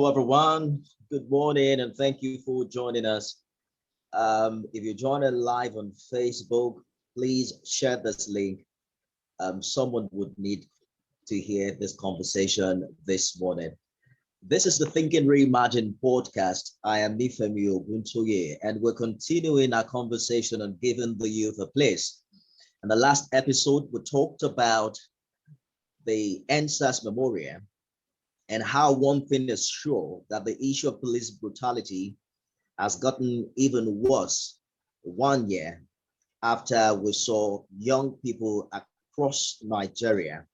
Everyone. Good morning, and thank you for joining us. If you're joining live on Facebook, please share this link. Someone would need to hear this conversation this morning. This is the Thinking Reimagined podcast. I am Nifemi Oguntoye, and we're continuing our conversation on giving the youth a place. In the last episode, we talked about the NSAS Memorial and how one thing is sure, that the issue of police brutality has gotten even worse 1 year after we saw young people across Nigeria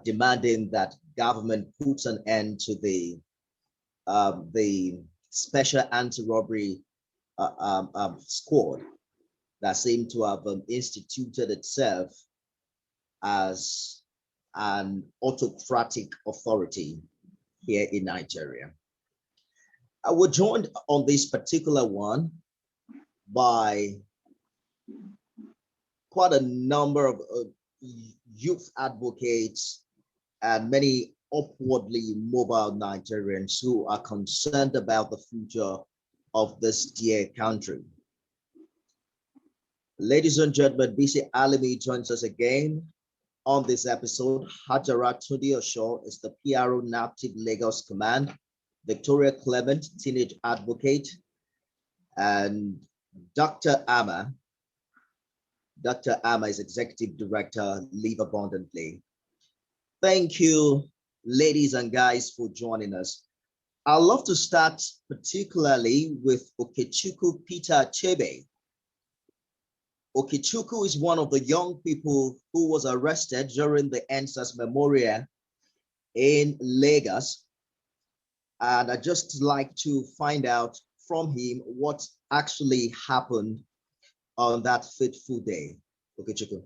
demanding that government puts an end to the special anti-robbery squad that seemed to have instituted itself as an autocratic authority here in Nigeria. We're joined on this particular one by quite a number of youth advocates and many upwardly mobile Nigerians who are concerned about the future of this dear country. Ladies and gentlemen, Bisi Alimi joins us again. On this episode, Hajara Tunde-Osho is the PRO Naptip Lagos Command, Victoria Clement, teenage advocate, and Dr. Amma is Executive Director, Live Abundantly. Thank you, ladies and guys, for joining us. I'd love to start particularly with Okechukwu Peter Achebe. Okechukwu is one of the young people who was arrested during the NSAS Memorial in Lagos. And I'd just like to find out from him what actually happened on that fateful day. Okechukwu.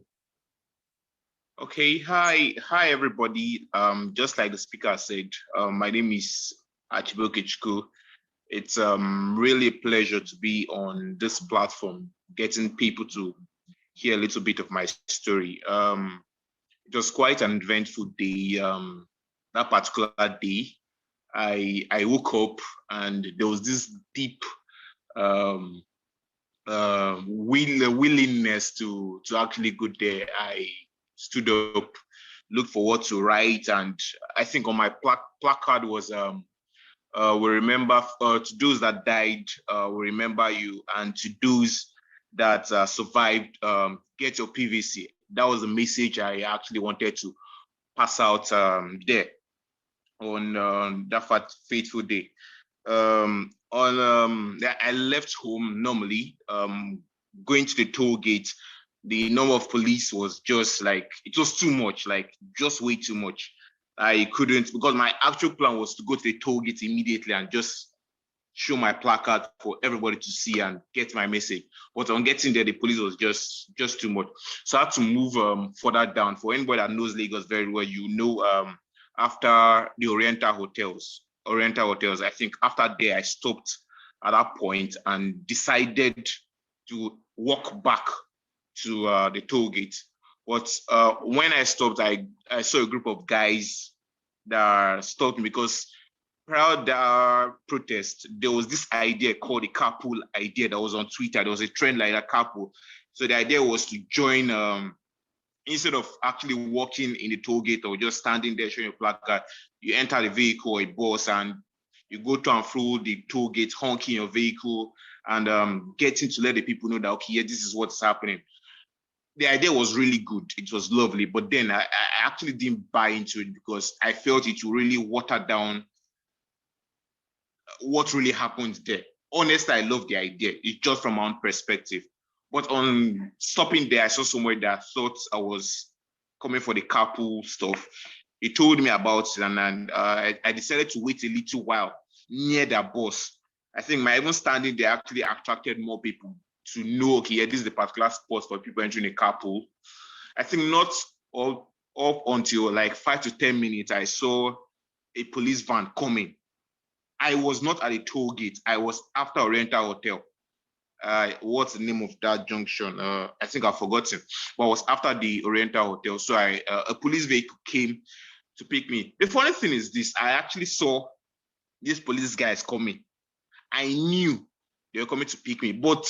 Okay, hi everybody. Just like the speaker said, my name is Achebe Okechukwu. It's really a pleasure to be on this platform, getting people to hear a little bit of my story. It was quite an eventful day. That particular day, I woke up and there was this deep willingness to actually go there. I stood up, looked for what to write, and I think on my placard was we remember to those that died, we remember you, and to those that survived, get your PVC. That was the message I actually wanted to pass out there on that fateful day. I left home normally, going to the toll gate. The number of police was just like, it was too much, like just way too much. I couldn't, because my actual plan was to go to the toll gate immediately and just show my placard for everybody to see and get my message. But on getting there, the police was just too much. So I had to move further down. For anybody that knows Lagos very well, you know, after the Oriental Hotels, I think after there, I stopped at that point and decided to walk back to the toll gate. But when I stopped, I saw a group of guys that stopped me because prior to the protest, there was this idea called the carpool idea that was on Twitter. There was a trend like that, carpool. So the idea was to join, instead of actually walking in the toll gate or just standing there showing your placard, you enter the vehicle or a bus and you go to and through the toll gate, honking your vehicle and getting to let the people know that, okay, yeah, this is what's happening. The idea was really good. It was lovely. But then I actually didn't buy into it because I felt it would really water down what really happened there. Honestly, I love the idea. It's just from my own perspective. But on stopping there, I saw somewhere that I thought I was coming for the carpool stuff. He told me about it, and I decided to wait a little while near their bus. I think my even standing there actually attracted more people to know, okay, yeah, this is the particular spot for people entering a carpool. I think not all up until like 5 to 10 minutes, I saw a police van coming. I was not at a toll gate. I was after Oriental Hotel. What's the name of that junction? I think I've forgotten, but I was after the Oriental Hotel. So a police vehicle came to pick me. The funny thing is this, I actually saw These police guys coming. I knew they were coming to pick me, but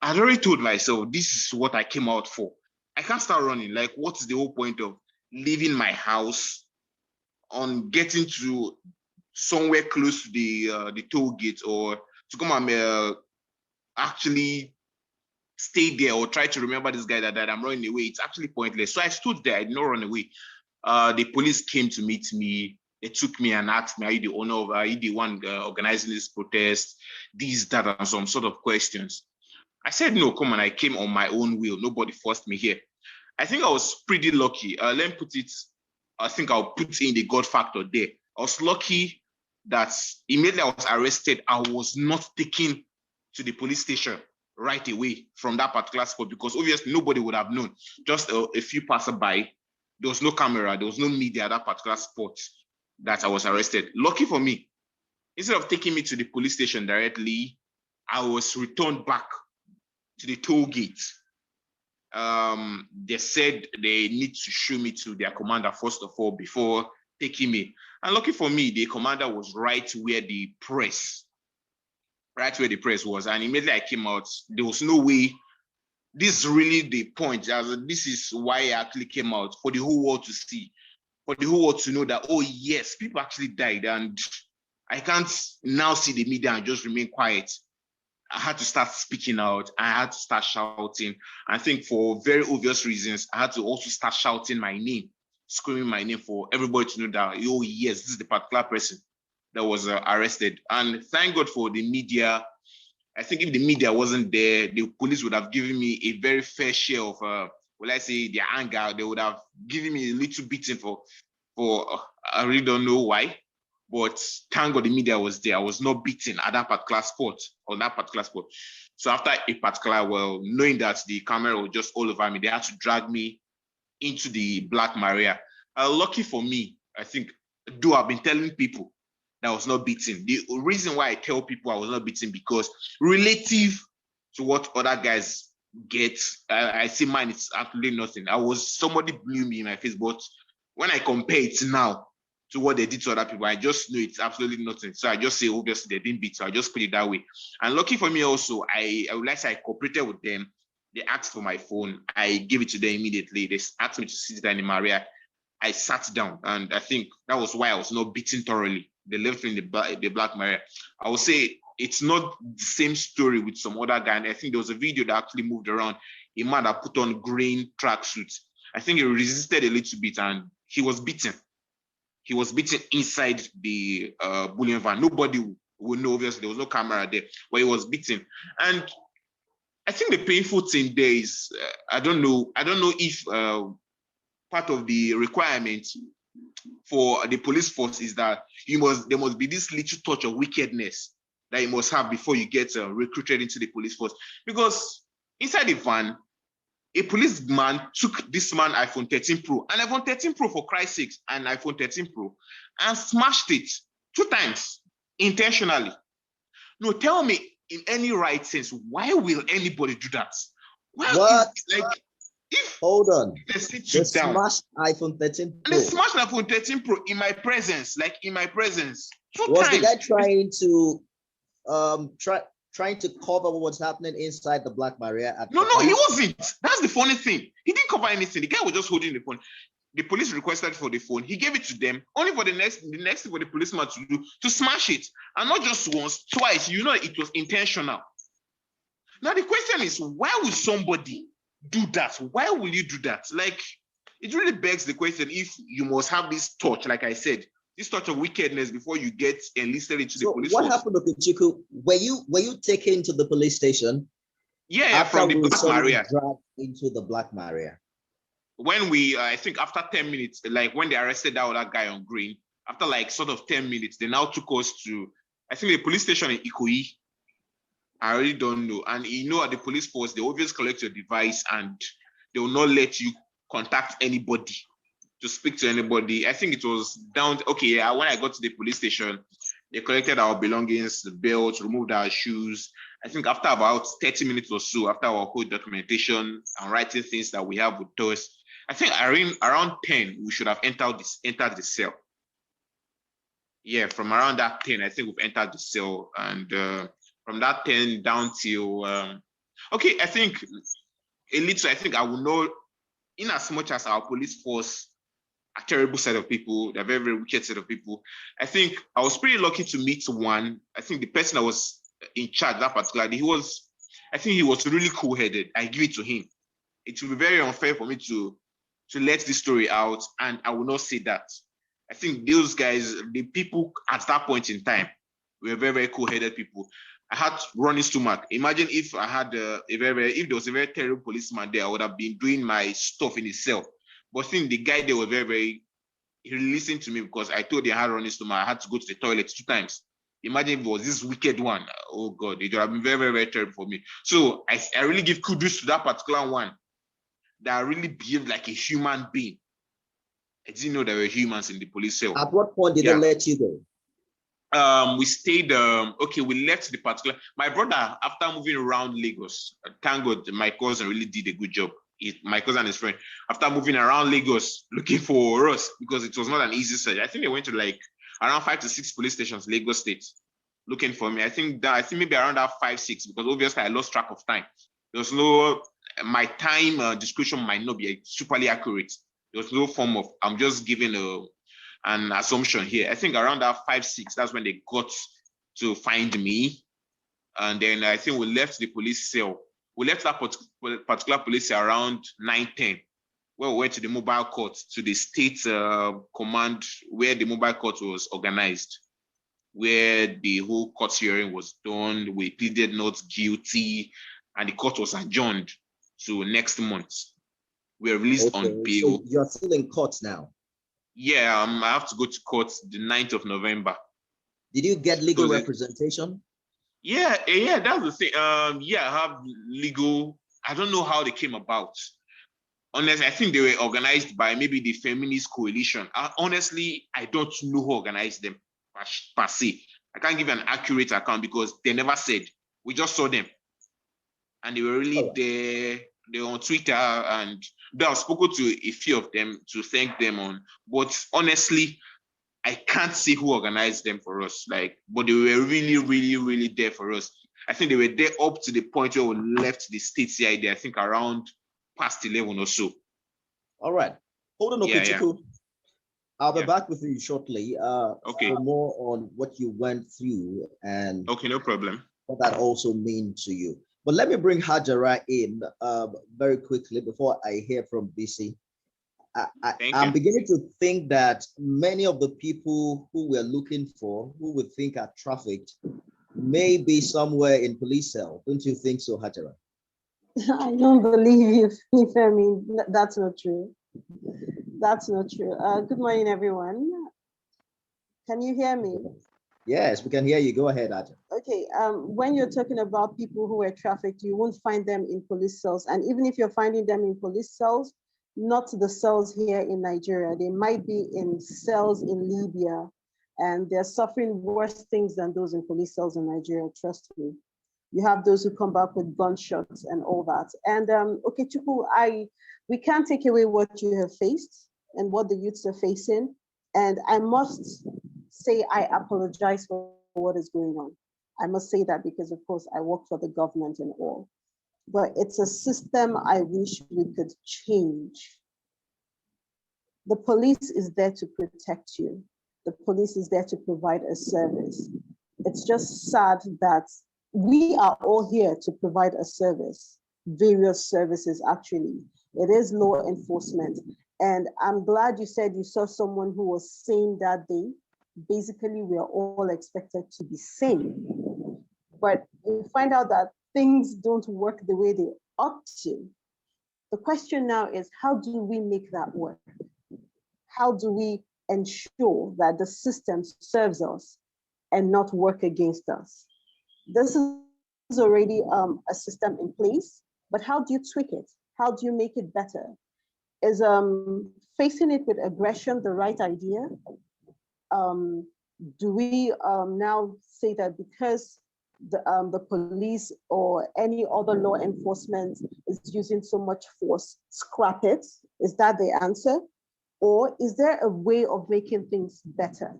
I'd already told myself, this is what I came out for. I can't start running. Like, what is the whole point of leaving my house on getting to somewhere close to the toll gate, or to come and actually stay there or try to remember this guy that I'm running away? It's actually pointless. So I stood there. I did not run away. The police came to meet me. They took me and asked me, are you the owner of, are you the one organizing this protest? These, that, and some sort of questions. I said, no, come on, I came on my own will. Nobody forced me here. I think I was pretty lucky. Let me put it, I think I'll put in the God factor there. I was lucky that immediately I was arrested, I was not taken to the police station right away from that particular spot, because obviously nobody would have known. Just a few passerby. There was no camera, there was no media at that particular spot that I was arrested. Lucky for me, instead of taking me to the police station directly, I was returned back to the toll gate. They said they need to show me to their commander first of all before taking me. And lucky for me, the commander was right where the press was. And immediately I came out, there was no way. This is really the point. This is why I actually came out, for the whole world to see, for the whole world to know that, oh yes, people actually died. And I can't now see the media and just remain quiet. I had to start speaking out. I had to start shouting. I think for very obvious reasons, I had to also start shouting my name, screaming my name for everybody to know that, oh yes, this is the particular person that was arrested. And thank God for the media. I think if the media wasn't there, the police would have given me a very fair share of, will I say, their anger. They would have given me a little beating for I really don't know why. But thank God the media was there. I was not beaten at that particular spot, on that particular spot. So after a particular, well, knowing that the camera was just all over me, they had to drag me into the Black Maria. Lucky for me, I think, though I've been telling people that I was not beaten. The reason why I tell people I was not beaten, because relative to what other guys get, I see mine, it's absolutely nothing. Somebody blew me in my face, but when I compare it now to what they did to other people, I just know it's absolutely nothing. So I just say, obviously, they didn't beat, so I just put it that way. And lucky for me also, I would like to say I cooperated with them. They asked for my phone. I gave it to them immediately. They asked me to sit down in Maria. I sat down, and I think that was why I was not beaten thoroughly. They left me in the Black Maria. I would say it's not the same story with some other guy. And I think there was a video that actually moved around. A man that put on green tracksuits. I think he resisted a little bit, and he was beaten. He was beaten inside the bullion van. Nobody would know, obviously, there was no camera there, but he was beaten. And I think the painful thing there is, I don't know if part of the requirement for the police force is that there must be this little touch of wickedness that you must have before you get recruited into the police force. Because inside the van, a policeman took this man iPhone 13 Pro, an iPhone 13 Pro for Christ's sake, an iPhone 13 Pro, and smashed it 2 times intentionally. No, tell me, in any right sense, why will anybody do that? What? Hold on. They sit you down. Smashed iPhone 13 Pro. And they smashed iPhone 13 Pro in my presence, 2 times. Was the guy trying to cover what was happening inside the Black Maria? No, he wasn't. That's the funny thing. He didn't cover anything. The guy was just holding the phone. The police requested for the phone. He gave it to them, only for the next thing for the policeman to do, to smash it. And not just once, twice. You know, it was intentional. Now, the question is, why would somebody do that? Why will you do that? Like, it really begs the question if you must have this touch, like I said, this touch of wickedness before you get enlisted into the police force. What happened to Okechukwu? Were you taken to the police station? Yeah, from the Black Maria. Dragged into the Black Maria. When we, I think after 10 minutes, like when they arrested that other guy on green, after like sort of 10 minutes, they now took us to, I think, the police station in Ikoyi. I really don't know. And you know, at the police force, they always collect your device and they will not let you contact anybody, to speak to anybody. I think it was down, when I got to the police station, they collected our belongings, the belts, removed our shoes. I think after about 30 minutes or so, after our whole documentation and writing things that we have with us, I think around 10, we should have entered the cell. yeah, from around that 10, I think we've entered the cell, and from that 10 down till okay, I think a little. I think I will know, in as much as our police force a terrible set of people, they're very, very wicked set of people. I think I was pretty lucky to meet one. I think the person that was in charge that particular day, I think he was really cool-headed. I give it to him. It will be very unfair for me to let this story out, and I will not say that. I think those guys, the people at that point in time, were very, very cool-headed people. I had running stomach. Imagine if I had if there was a very terrible policeman there, I would have been doing my stuff in his cell. But I think the guy there was very, very, he listened to me because I told him I had running stomach. I had to go to the toilet 2 times. Imagine if it was this wicked one. Oh God, it would have been very, very, very terrible for me. So I really give kudos to that particular one that really behaved like a human being. I didn't know there were humans in the police cell. At what point did they let you go? We stayed, okay, we left the particular, my brother, after moving around Lagos, thank God my cousin really did a good job. My cousin and his friend, after moving around Lagos looking for us, because it was not an easy search. I think they went to like around 5 to 6 police stations, Lagos State, looking for me. I think maybe around that 5, 6, because obviously I lost track of time. There was no, my time description might not be superly accurate. There was no form of, I'm just giving an assumption here. I think around that 5, 6, that's when they got to find me. And then I think we left the police cell. We left that particular police cell around 9, 10, where we went to the mobile court, to the state command, where the mobile court was organized, where the whole court hearing was done. We pleaded not guilty, and the court was adjourned to next month. We were released on bail. So you're still in court now? Yeah, I have to go to court the 9th of November. Did you get legal representation? Yeah, that's the thing. Yeah, I have legal. I don't know how they came about. Honestly, I think they were organized by maybe the feminist coalition. Honestly, I don't know who organized them per se. I can't give an accurate account because they never said. We just saw them. And they were really there. They were on Twitter, and I've spoken to a few of them to thank them on. But honestly, I can't say who organized them for us. But they were really, really, really there for us. I think they were there up to the point where we left the state CID, I think around past 11 or so. All right. Hold on, Okechukwu. Yeah. I'll be back with you shortly for more on what you went through and no problem. What that also means to you. But let me bring Hajara in very quickly before I hear from Bisi. I'm beginning to think that many of the people who we're looking for, who we think are trafficked, may be somewhere in police cell. Don't you think so, Hajara? I don't believe you, Nifemi. That's not true. That's not true. Good morning, everyone. Can you hear me? Yes, we can hear you. Go ahead, Hajara. Okay, when you're talking about people who were trafficked, you won't find them in police cells. And even if you're finding them in police cells, not the cells here in Nigeria. They might be in cells in Libya, and they're suffering worse things than those in police cells in Nigeria, trust me. You have those who come back with gunshots and all that. And Okechukwu, we can't take away what you have faced and what the youths are facing. And I must say I apologize for what is going on. I must say that because, of course, I work for the government and all. But it's a system I wish we could change. The police is there to protect you. The police is there to provide a service. It's just sad that we are all here to provide a service, various services actually. It is law enforcement. And I'm glad you said you saw someone who was sane that day. Basically, we are all expected to be sane. But you find out that things don't work the way they ought to. The question now is, how do we make that work? How do we ensure that the system serves us and not work against us? This is already a system in place, but how do you tweak it? How do you make it better? Is facing it with aggression the right idea? Do we now say that because the police or any other law enforcement is using so much force, scrap it? Is that the answer? Or is there a way of making things better?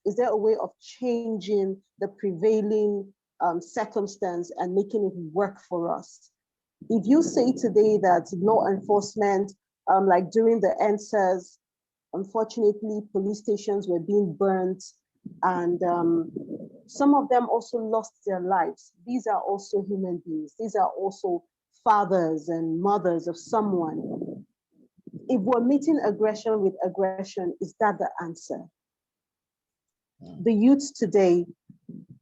Is there a way of changing the prevailing circumstance and making it work for us? If you say today that law enforcement, like during the NSAS, unfortunately, police stations were being burnt, and some of them also lost their lives. These are also human beings. These are also fathers and mothers of someone. If we're meeting aggression with aggression, is that the answer? The youth today,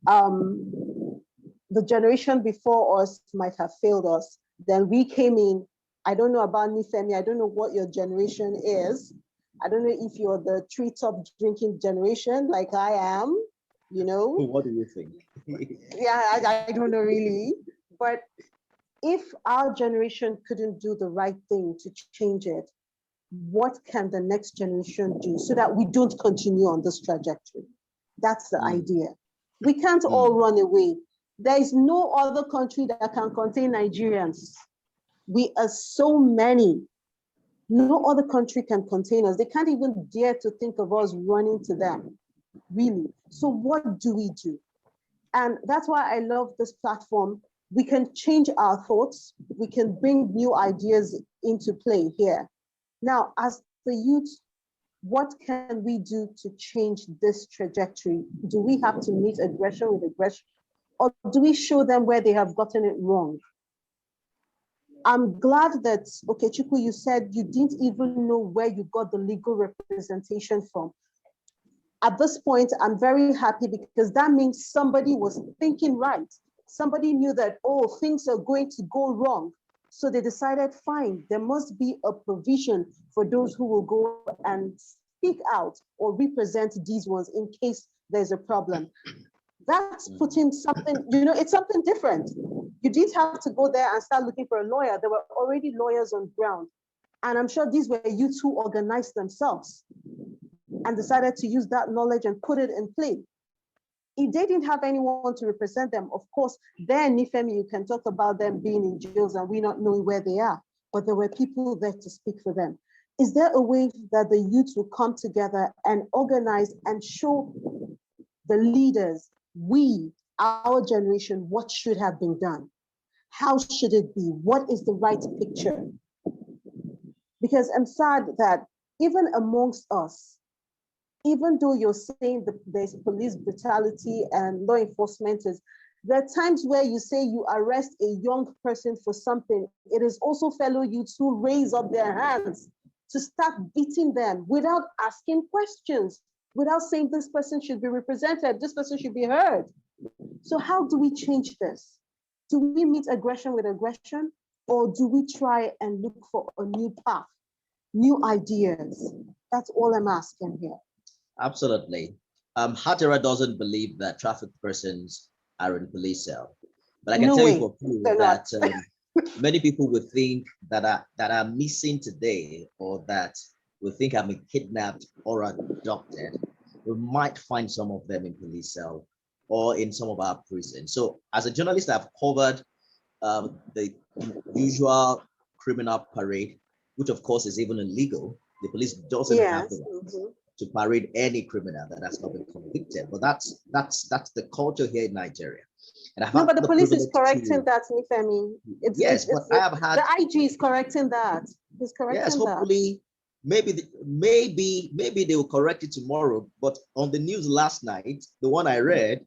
the generation before us might have failed us. Then we came in. I don't know about Nifemi. I don't know what your generation is. I don't know if you're the treetop drinking generation like I am, you know. What do you think? Yeah, I don't know really. But if our generation couldn't do the right thing to change it, what can the next generation do so that we don't continue on this trajectory? That's the idea. We can't all run away. There is no other country that can contain Nigerians. We are so many. No other country can contain us. They can't even dare to think of us running to them, really. So what do we do? And that's why I love this platform. We can change our thoughts. We can bring new ideas into play here. Now, as the youth, what can we do to change this trajectory? Do we have to meet aggression with aggression? Or do we show them where they have gotten it wrong? I'm glad that, Okechukwu, you said you didn't even know where you got the legal representation from. At this point, I'm very happy because that means somebody was thinking right. Somebody knew that, oh, things are going to go wrong. So they decided, fine, there must be a provision for those who will go and speak out or represent these ones in case there's a problem. That's putting something, you know, it's something different. You didn't have to go there and start looking for a lawyer. There were already lawyers on ground. And I'm sure these were youths who organized themselves and decided to use that knowledge and put it in play. If they didn't have anyone to represent them, of course, then Nifemi, you can talk about them being in jails and we not knowing where they are, but there were people there to speak for them. Is there a way that the youth will come together and organize and show the leaders, we, our generation, what should have been done? How should it be? What is the right picture? Because I'm sad that even amongst us, even though you're saying that there's police brutality and law enforcement there are times where you say you arrest a young person for something. It is also fellow youths who raise up their hands to start beating them without asking questions, without saying this person should be represented, this person should be heard. So how do we change this? Do we meet aggression with aggression, or do we try and look for a new path, new ideas? That's all I'm asking here. Absolutely. Hajara doesn't believe that trafficked persons are in police cell, but I can tell you for free that many people would think that are missing today, or that would think I'm kidnapped or adopted. We might find some of them in police cell or in some of our prisons. So as a journalist, I've covered the usual criminal parade, which of course is even illegal. The police doesn't have the right to parade any criminal that has not been convicted. But that's the culture here in Nigeria. And no, but the police is correcting that, Nifemi. Yes, but I have had the IG is correcting that. He's correcting that. Yes, hopefully, maybe they will correct it tomorrow. But on the news last night, the one I read,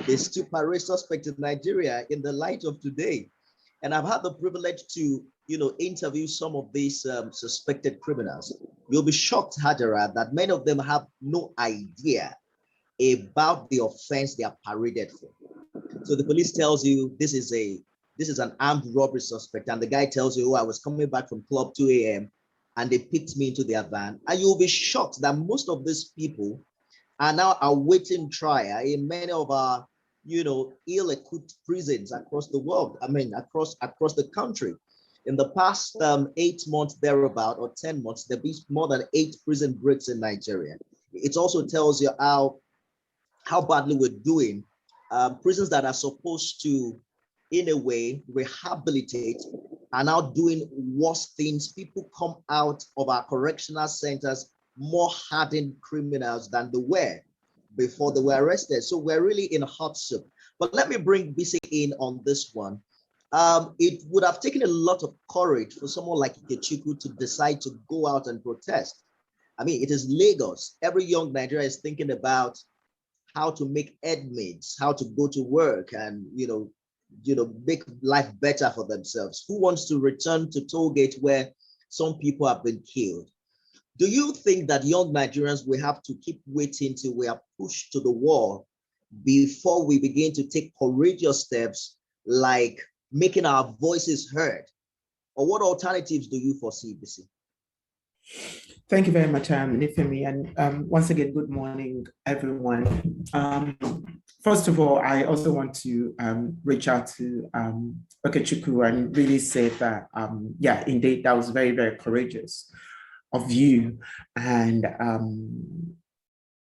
they still parade suspect in Nigeria in the light of today. And I've had the privilege to, interview some of these suspected criminals. You'll be shocked, Hajara, that many of them have no idea about the offense they are paraded for. So the police tells you this is an armed robbery suspect, and the guy tells you, oh, I was coming back from club 2 a.m. and they picked me into their van. And you'll be shocked that most of these people are now awaiting trial in many of our, ill-equipped prisons across the world. I mean, across the country. In the past 8 months thereabout, or 10 months, there've been more than 8 prison breaks in Nigeria. It also tells you how badly we're doing. Prisons that are supposed to, in a way, rehabilitate are now doing worse things. People come out of our correctional centers more hardened criminals than they were. before they were arrested. So we're really in a hot soup. But let me bring Bisi in on this one. It would have taken a lot of courage for someone like Okechukwu to decide to go out and protest. I mean, it is Lagos. Every young Nigerian is thinking about how to make ends meet, how to go to work, and make life better for themselves. Who wants to return to Tollgate where some people have been killed? Do you think that young Nigerians will have to keep waiting till we are pushed to the wall before we begin to take courageous steps like making our voices heard? Or what alternatives do you foresee, Bisi? Thank you very much, Nifemi, and once again, good morning, everyone. First of all, I also want to reach out to Okechukwu and really say that, yeah, indeed, that was very, very courageous of you. And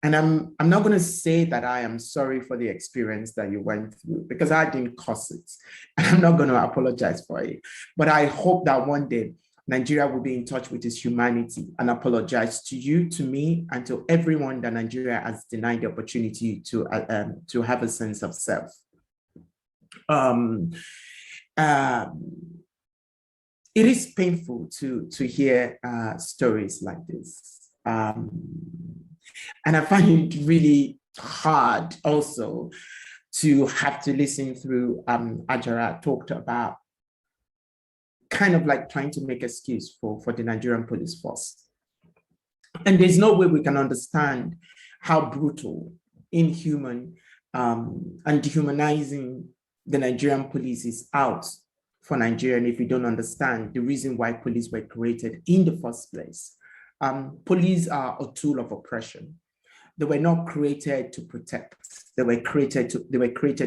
I'm not going to say that I am sorry for the experience that you went through, because I didn't cause it. And I'm not going to apologize for it. But I hope that one day Nigeria will be in touch with its humanity and apologize to you, to me, and to everyone that Nigeria has denied the opportunity to have a sense of self. It is painful to hear stories like this. And I find it really hard also to have to listen through Hajara talked about kind of like trying to make excuse for the Nigerian police force. And there's no way we can understand how brutal, inhuman, and dehumanizing the Nigerian police is out for Nigerian if we don't understand the reason why police were created in the first place. Police are a tool of oppression. They were not created to protect. They were created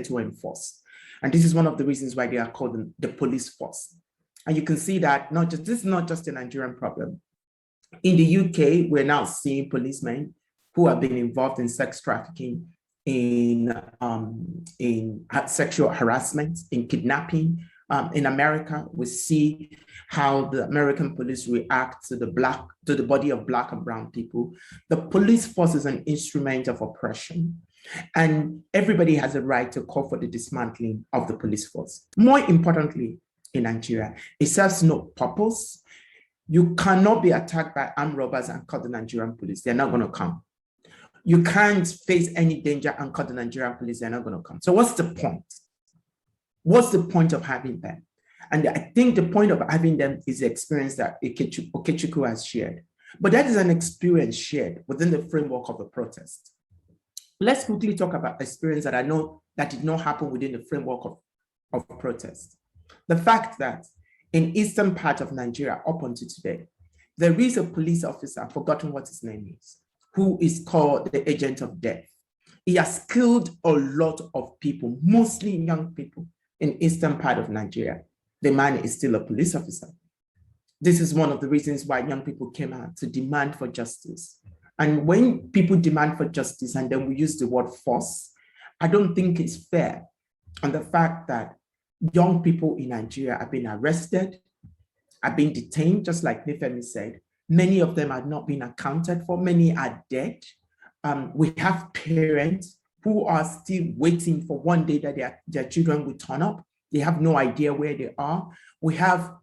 to enforce. And this is one of the reasons why they are called the police force. And you can see that this is not just a Nigerian problem. In the UK, we're now seeing policemen who have been involved in sex trafficking, in sexual harassment, in kidnapping. In America, we see how the American police react to the body of Black and brown people. The police force is an instrument of oppression, and everybody has a right to call for the dismantling of the police force. More importantly, in Nigeria, it serves no purpose. You cannot be attacked by armed robbers and call the Nigerian police. They're not going to come. You can't face any danger and call the Nigerian police. They're not going to come. So what's the point? What's the point of having them? And I think the point of having them is the experience that Okechukwu has shared. But that is an experience shared within the framework of a protest. Let's quickly talk about experience that I know that did not happen within the framework of protest. The fact that in eastern part of Nigeria up until today, there is a police officer, I've forgotten what his name is, who is called the agent of death. He has killed a lot of people, mostly young people in eastern part of Nigeria. The man is still a police officer. This is one of the reasons why young people came out to demand for justice. And when people demand for justice and then we use the word force, I don't think it's fair on the fact that young people in Nigeria have been arrested, have been detained, just like Nifemi said. Many of them have not been accounted for. Many are dead. We have parents who are still waiting for one day that their children will turn up. They have no idea where they are. We have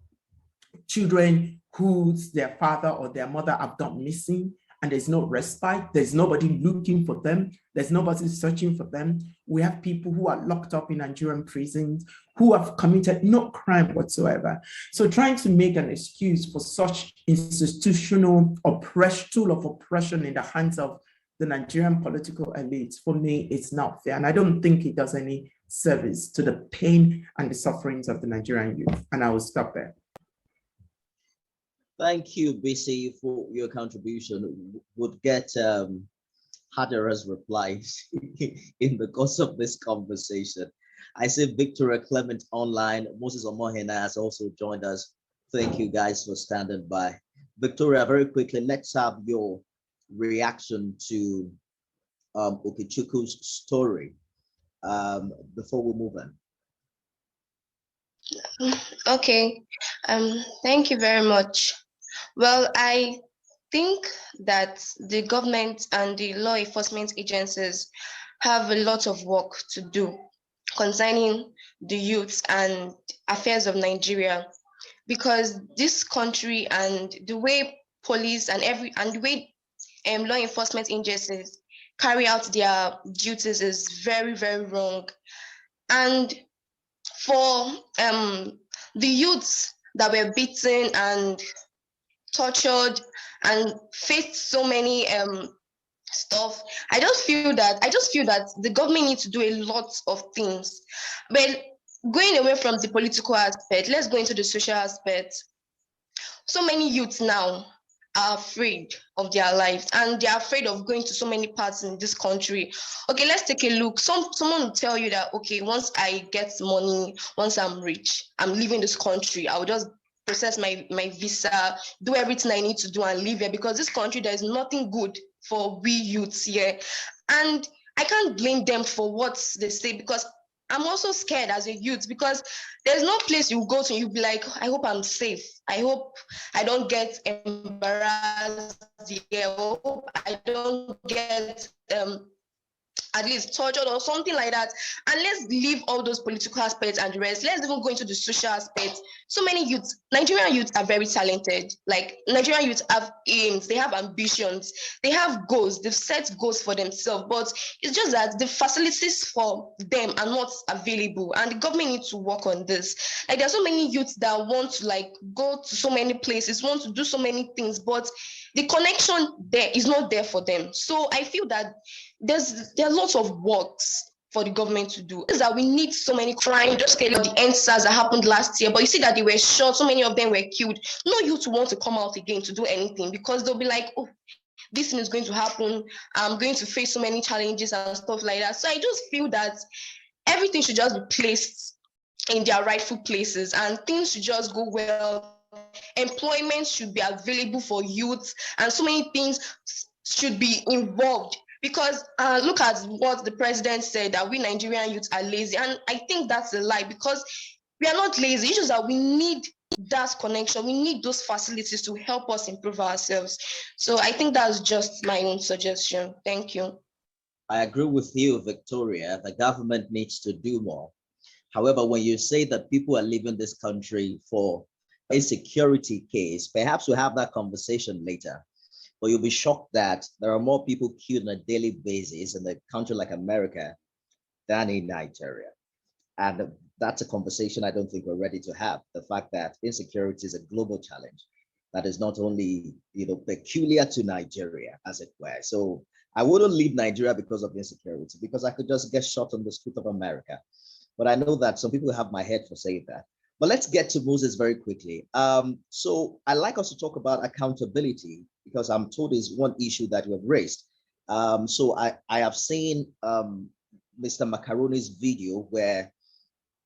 children whose their father or their mother have gone missing, and there's no respite. There's nobody looking for them. There's nobody searching for them. We have people who are locked up in Nigerian prisons who have committed no crime whatsoever. So trying to make an excuse for such institutional tool of oppression in the hands of the Nigerian political elites, for me, it's not fair. And I don't think it does any service to the pain and the sufferings of the Nigerian youth. And I will stop there. Thank you, Bisi, for your contribution. Would get Hajara's replies in the course of this conversation. I see Victoria Clement online. Moses Omoghena has also joined us. Thank you guys for standing by. Victoria, very quickly, let's have your reaction to Okechukwu's story before we move on. Okay, thank you very much. Well, I think that the government and the law enforcement agencies have a lot of work to do concerning the youth and affairs of Nigeria, because this country and the way police and the way law enforcement agencies carry out their duties is very, very wrong. And for the youths that were beaten and tortured and faced so many stuff, I just feel that the government needs to do a lot of things. But going away from the political aspect, let's go into the social aspect. So many youths now are afraid of their lives, and they're afraid of going to so many parts in this country. Okay, let's take a look. Someone will tell you that, okay, once I get money, once I'm rich, I'm leaving this country. I'll just process my visa, do everything I need to do and leave here, because this country, there's nothing good for we youths here. And I can't blame them for what they say, because I'm also scared as a youth, because there's no place you go to, you'll be like, I hope I'm safe. I hope I don't get embarrassed here. I hope I don't get at least tortured or something like that. And let's leave all those political aspects and the rest. Let's even go into the social aspects. So many youths, Nigerian youths are very talented. Like, Nigerian youths have aims, they have ambitions, they have goals, they've set goals for themselves, but it's just that the facilities for them are not available, and the government needs to work on this. Like, there are so many youths that want to like go to so many places, want to do so many things, but the connection there is not there for them. So I feel that there are lots of works for the government to do. Is that we need so many crime, just get the NSAS that happened last year, but you see that they were shot, so many of them were killed. No youth want to come out again to do anything, because they'll be like, oh, this thing is going to happen, I'm going to face so many challenges and stuff like that. So I just feel that everything should just be placed in their rightful places, and things should just go well. Employment should be available for youth, and so many things should be involved. Because look at what the president said, that we Nigerian youths are lazy. And I think that's a lie, because we are not lazy. It's just that we need that connection. We need those facilities to help us improve ourselves. So I think that's just my own suggestion. Thank you. I agree with you, Victoria. The government needs to do more. However, when you say that people are leaving this country for a security case, perhaps we'll have that conversation later. But you'll be shocked that there are more people killed on a daily basis in a country like America than in Nigeria. And that's a conversation I don't think we're ready to have. The fact that insecurity is a global challenge that is not only, peculiar to Nigeria, as it were. So I wouldn't leave Nigeria because of insecurity, because I could just get shot on the street of America. But I know that some people have my head for saying that. But let's get to Moses very quickly. So I'd like us to talk about accountability, because I'm told is one issue that you have raised. So I have seen Mr. Macaroni's video where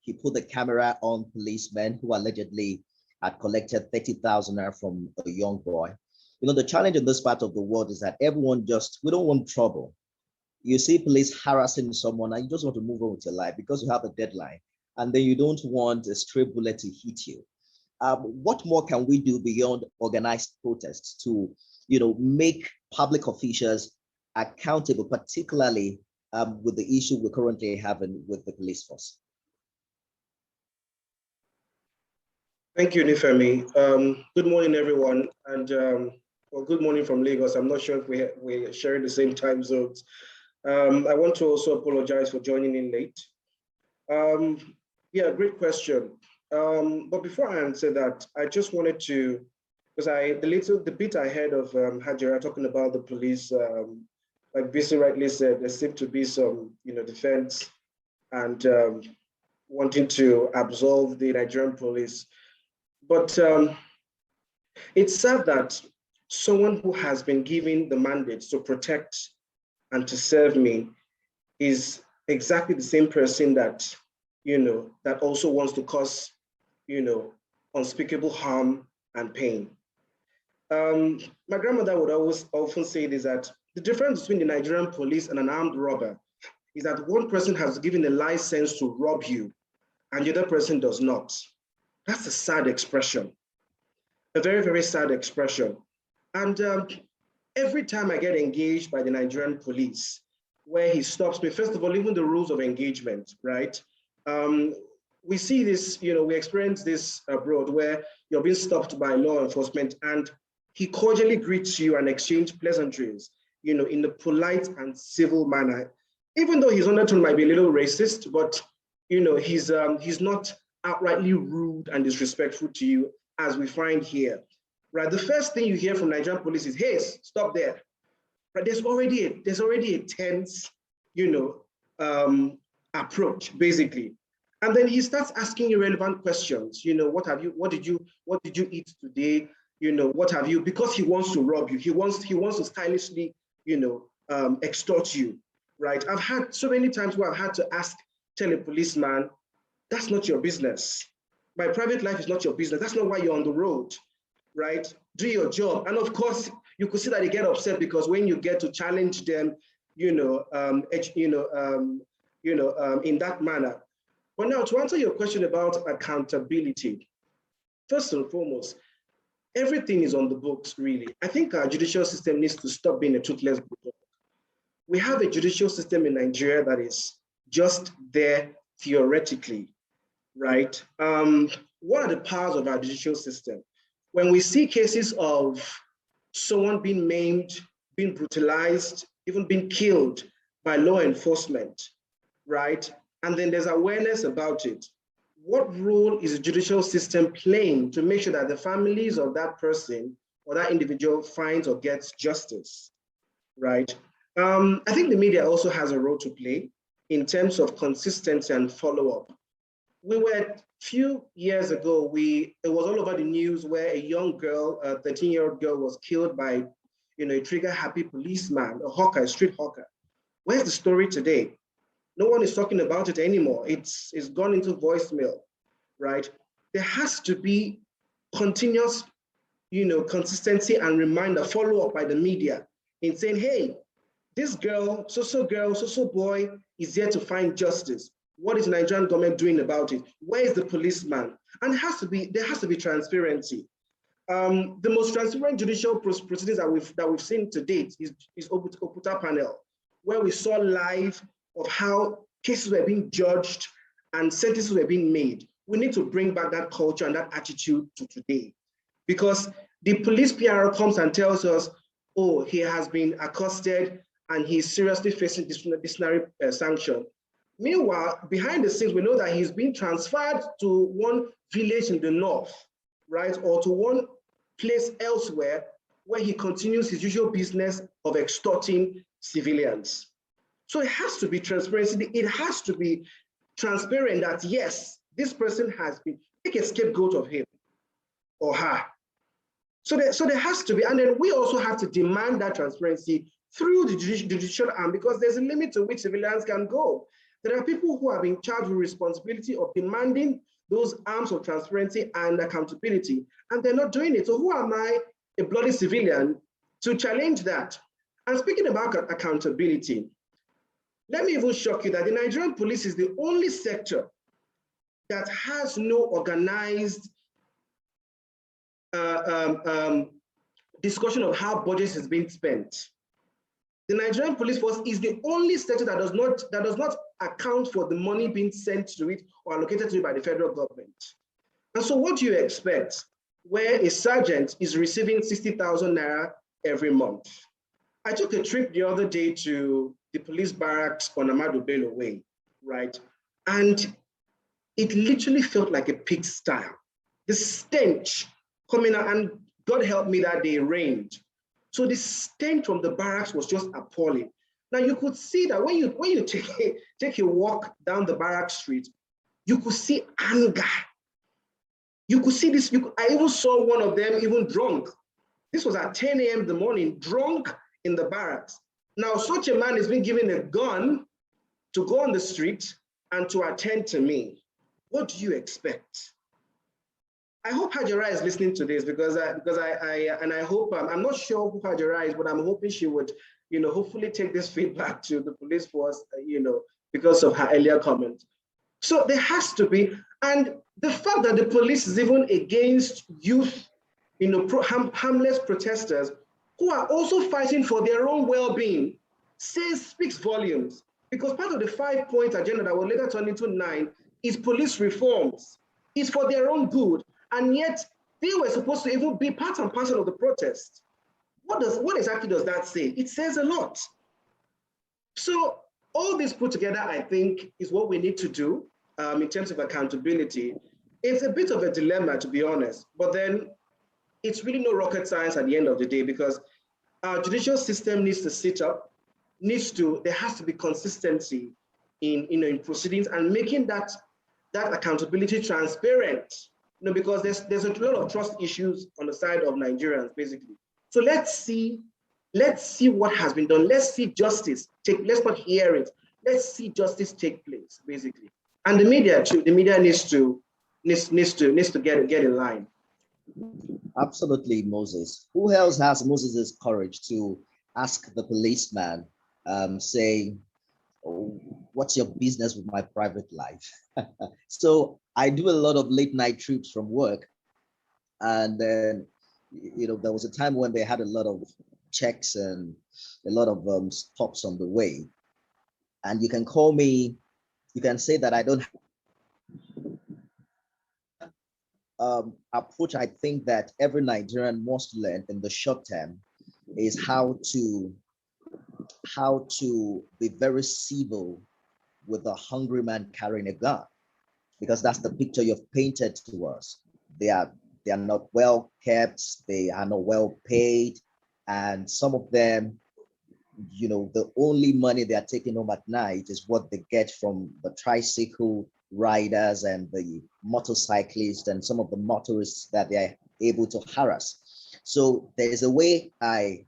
he put the camera on policemen who allegedly had collected 30,000 naira from a young boy. The challenge in this part of the world is that we don't want trouble. You see police harassing someone and you just want to move on with your life because you have a deadline, and then you don't want a stray bullet to hit you. What more can we do beyond organized protests to, make public officials accountable, particularly with the issue we're currently having with the police force? Thank you, Nifemi. Good morning, everyone, and good morning from Lagos. I'm not sure if we're sharing the same time zones. I want to also apologize for joining in late. Yeah, great question. But before I answer that, I just wanted to, because the bit I heard of Hajara talking about the police, like Bisi rightly said, there seemed to be some, defense and wanting to absolve the Nigerian police. But it's sad that someone who has been given the mandate to protect and to serve me is exactly the same person that, that also wants to cause, unspeakable harm and pain. My grandmother would always often say this, that the difference between the Nigerian police and an armed robber is that one person has given a license to rob you and the other person does not. That's a sad expression, a very, very sad expression. And every time I get engaged by the Nigerian police, where he stops me, first of all, even the rules of engagement, right? We see this, we experience this abroad where you're being stopped by law enforcement and he cordially greets you and exchange pleasantries, in a polite and civil manner. Even though his undertone might be a little racist, but he's not outrightly rude and disrespectful to you as we find here. Right, the first thing you hear from Nigerian police is, "Hey, stop there." Right, there's already a tense, approach basically, and then he starts asking you relevant questions. What did you eat today? What have you? Because he wants to rob you. He wants to stylishly, extort you. Right. I've had so many times where I've had to tell a policeman, "That's not your business. My private life is not your business. That's not why you're on the road." Right? Do your job. And of course, you could see that they get upset because when you get to challenge them, in that manner. But now to answer your question about accountability, first and foremost, everything is on the books, really. I think our judicial system needs to stop being a toothless bulldog. We have a judicial system in Nigeria that is just there theoretically, right? What are the powers of our judicial system? When we see cases of someone being maimed, being brutalized, even being killed by law enforcement, right? And then there's awareness about it. What role is the judicial system playing to make sure that the families of that person or that individual finds or gets justice, right? I think the media also has a role to play in terms of consistency and follow-up. We were few years ago, it was all over the news where a young girl, a 13-year-old girl, was killed by, a trigger-happy policeman, a street hawker. Where's the story today? No one is talking about it anymore. It's gone into voicemail, right? There has to be continuous, consistency and reminder, follow-up by the media in saying, "Hey, this girl, so boy is here to find justice. What is the Nigerian government doing about it? Where is the policeman?" And there has to be transparency. The most transparent judicial proceedings that we've seen to date is Oputa panel, where we saw live of how cases were being judged and sentences were being made. We need to bring back that culture and that attitude to today, because the police PR comes and tells us, "Oh, he has been accosted and he's seriously facing disciplinary sanction." Meanwhile, behind the scenes, we know that he's been transferred to one village in the north, right? Or to one place elsewhere where he continues his usual business of extorting civilians. So it has to be transparency. It has to be transparent that, yes, this person has been, take a scapegoat of him or her. So there has to be, and then we also have to demand that transparency through the judicial arm, because there's a limit to which civilians can go. There are people who have been charged with responsibility of demanding those arms of transparency and accountability, and they're not doing it. So who am I, a bloody civilian, to challenge that? And speaking about accountability, let me even shock you that the Nigerian police is the only sector that has no organized discussion of how budget is being spent. The Nigerian police force is the only sector that does not account for the money being sent to it or allocated to it by the federal government. And so what do you expect where a sergeant is receiving 60,000 naira every month? I took a trip the other day to the police barracks on Ahmadu Bello Way, right? And it literally felt like a pigsty. The stench coming out, and God help me that day, it rained. So the stench from the barracks was just appalling. Now you could see that when you take a walk down the barrack street, you could see anger. You could see this. I even saw one of them even drunk. This was at 10 a.m. in the morning, drunk in the barracks. Now such a man is being given a gun to go on the street and to attend to me. What do you expect? I hope Hajara is listening to this because I hope, I'm not sure who Hajara is, but I'm hoping she would, hopefully take this feedback to the police force, because of her earlier comment. So there has to be, and the fact that the police is even against youth, harmless protesters who are also fighting for their own well-being speaks volumes. Because part of the 5-point agenda that will later turn into 9 is police reforms. It's for their own good. And yet they were supposed to even be part and parcel of the protest. What exactly does that say? It says a lot. So all this put together, I think, is what we need to do in terms of accountability. It's a bit of a dilemma, to be honest, but then it's really no rocket science at the end of the day, because our judicial system needs to sit up, there has to be consistency in proceedings and making that accountability transparent, because there's a lot of trust issues on the side of Nigerians, basically. So let's see what has been done. Let's see justice let's not hear it. Let's see justice take place, basically. And the media too. The media needs to get in line. Absolutely, Moses. Who else has Moses's courage to ask the policeman, say, oh, what's your business with my private life? So I do a lot of late night trips from work. And then, there was a time when they had a lot of checks and a lot of stops on the way. And you can call me, you can say that I don't approach I think that every Nigerian must learn in the short term is how to be very civil with a hungry man carrying a gun, because that's the picture you've painted to us. They are not well kept, they are not well paid, and some of them, the only money they are taking home at night is what they get from the tricycle riders and the motorcyclists and some of the motorists that they are able to harass. So there is a way I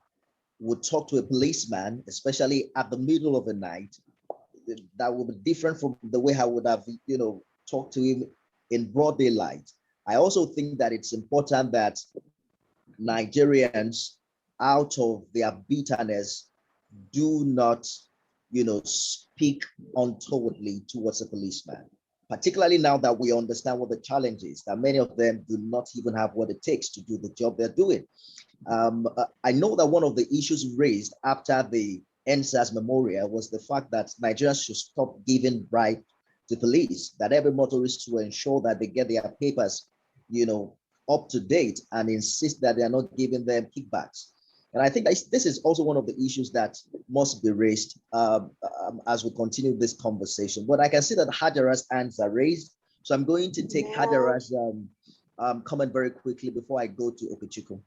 would talk to a policeman, especially at the middle of the night, that would be different from the way I would have, talked to him in broad daylight. I also think that it's important that Nigerians, out of their bitterness, do not, speak untowardly towards a policeman, particularly now that we understand what the challenge is, that many of them do not even have what it takes to do the job they're doing. I know that one of the issues raised after the NSAS memorial was the fact that Nigerians should stop giving bribe to police, that every motorist will ensure that they get their papers, up to date, and insist that they are not giving them kickbacks. And I think this is also one of the issues that must be raised as we continue this conversation. But I can see that Hajara's hands are raised. So I'm going to take Hajara's comment very quickly before I go to Okechukwu.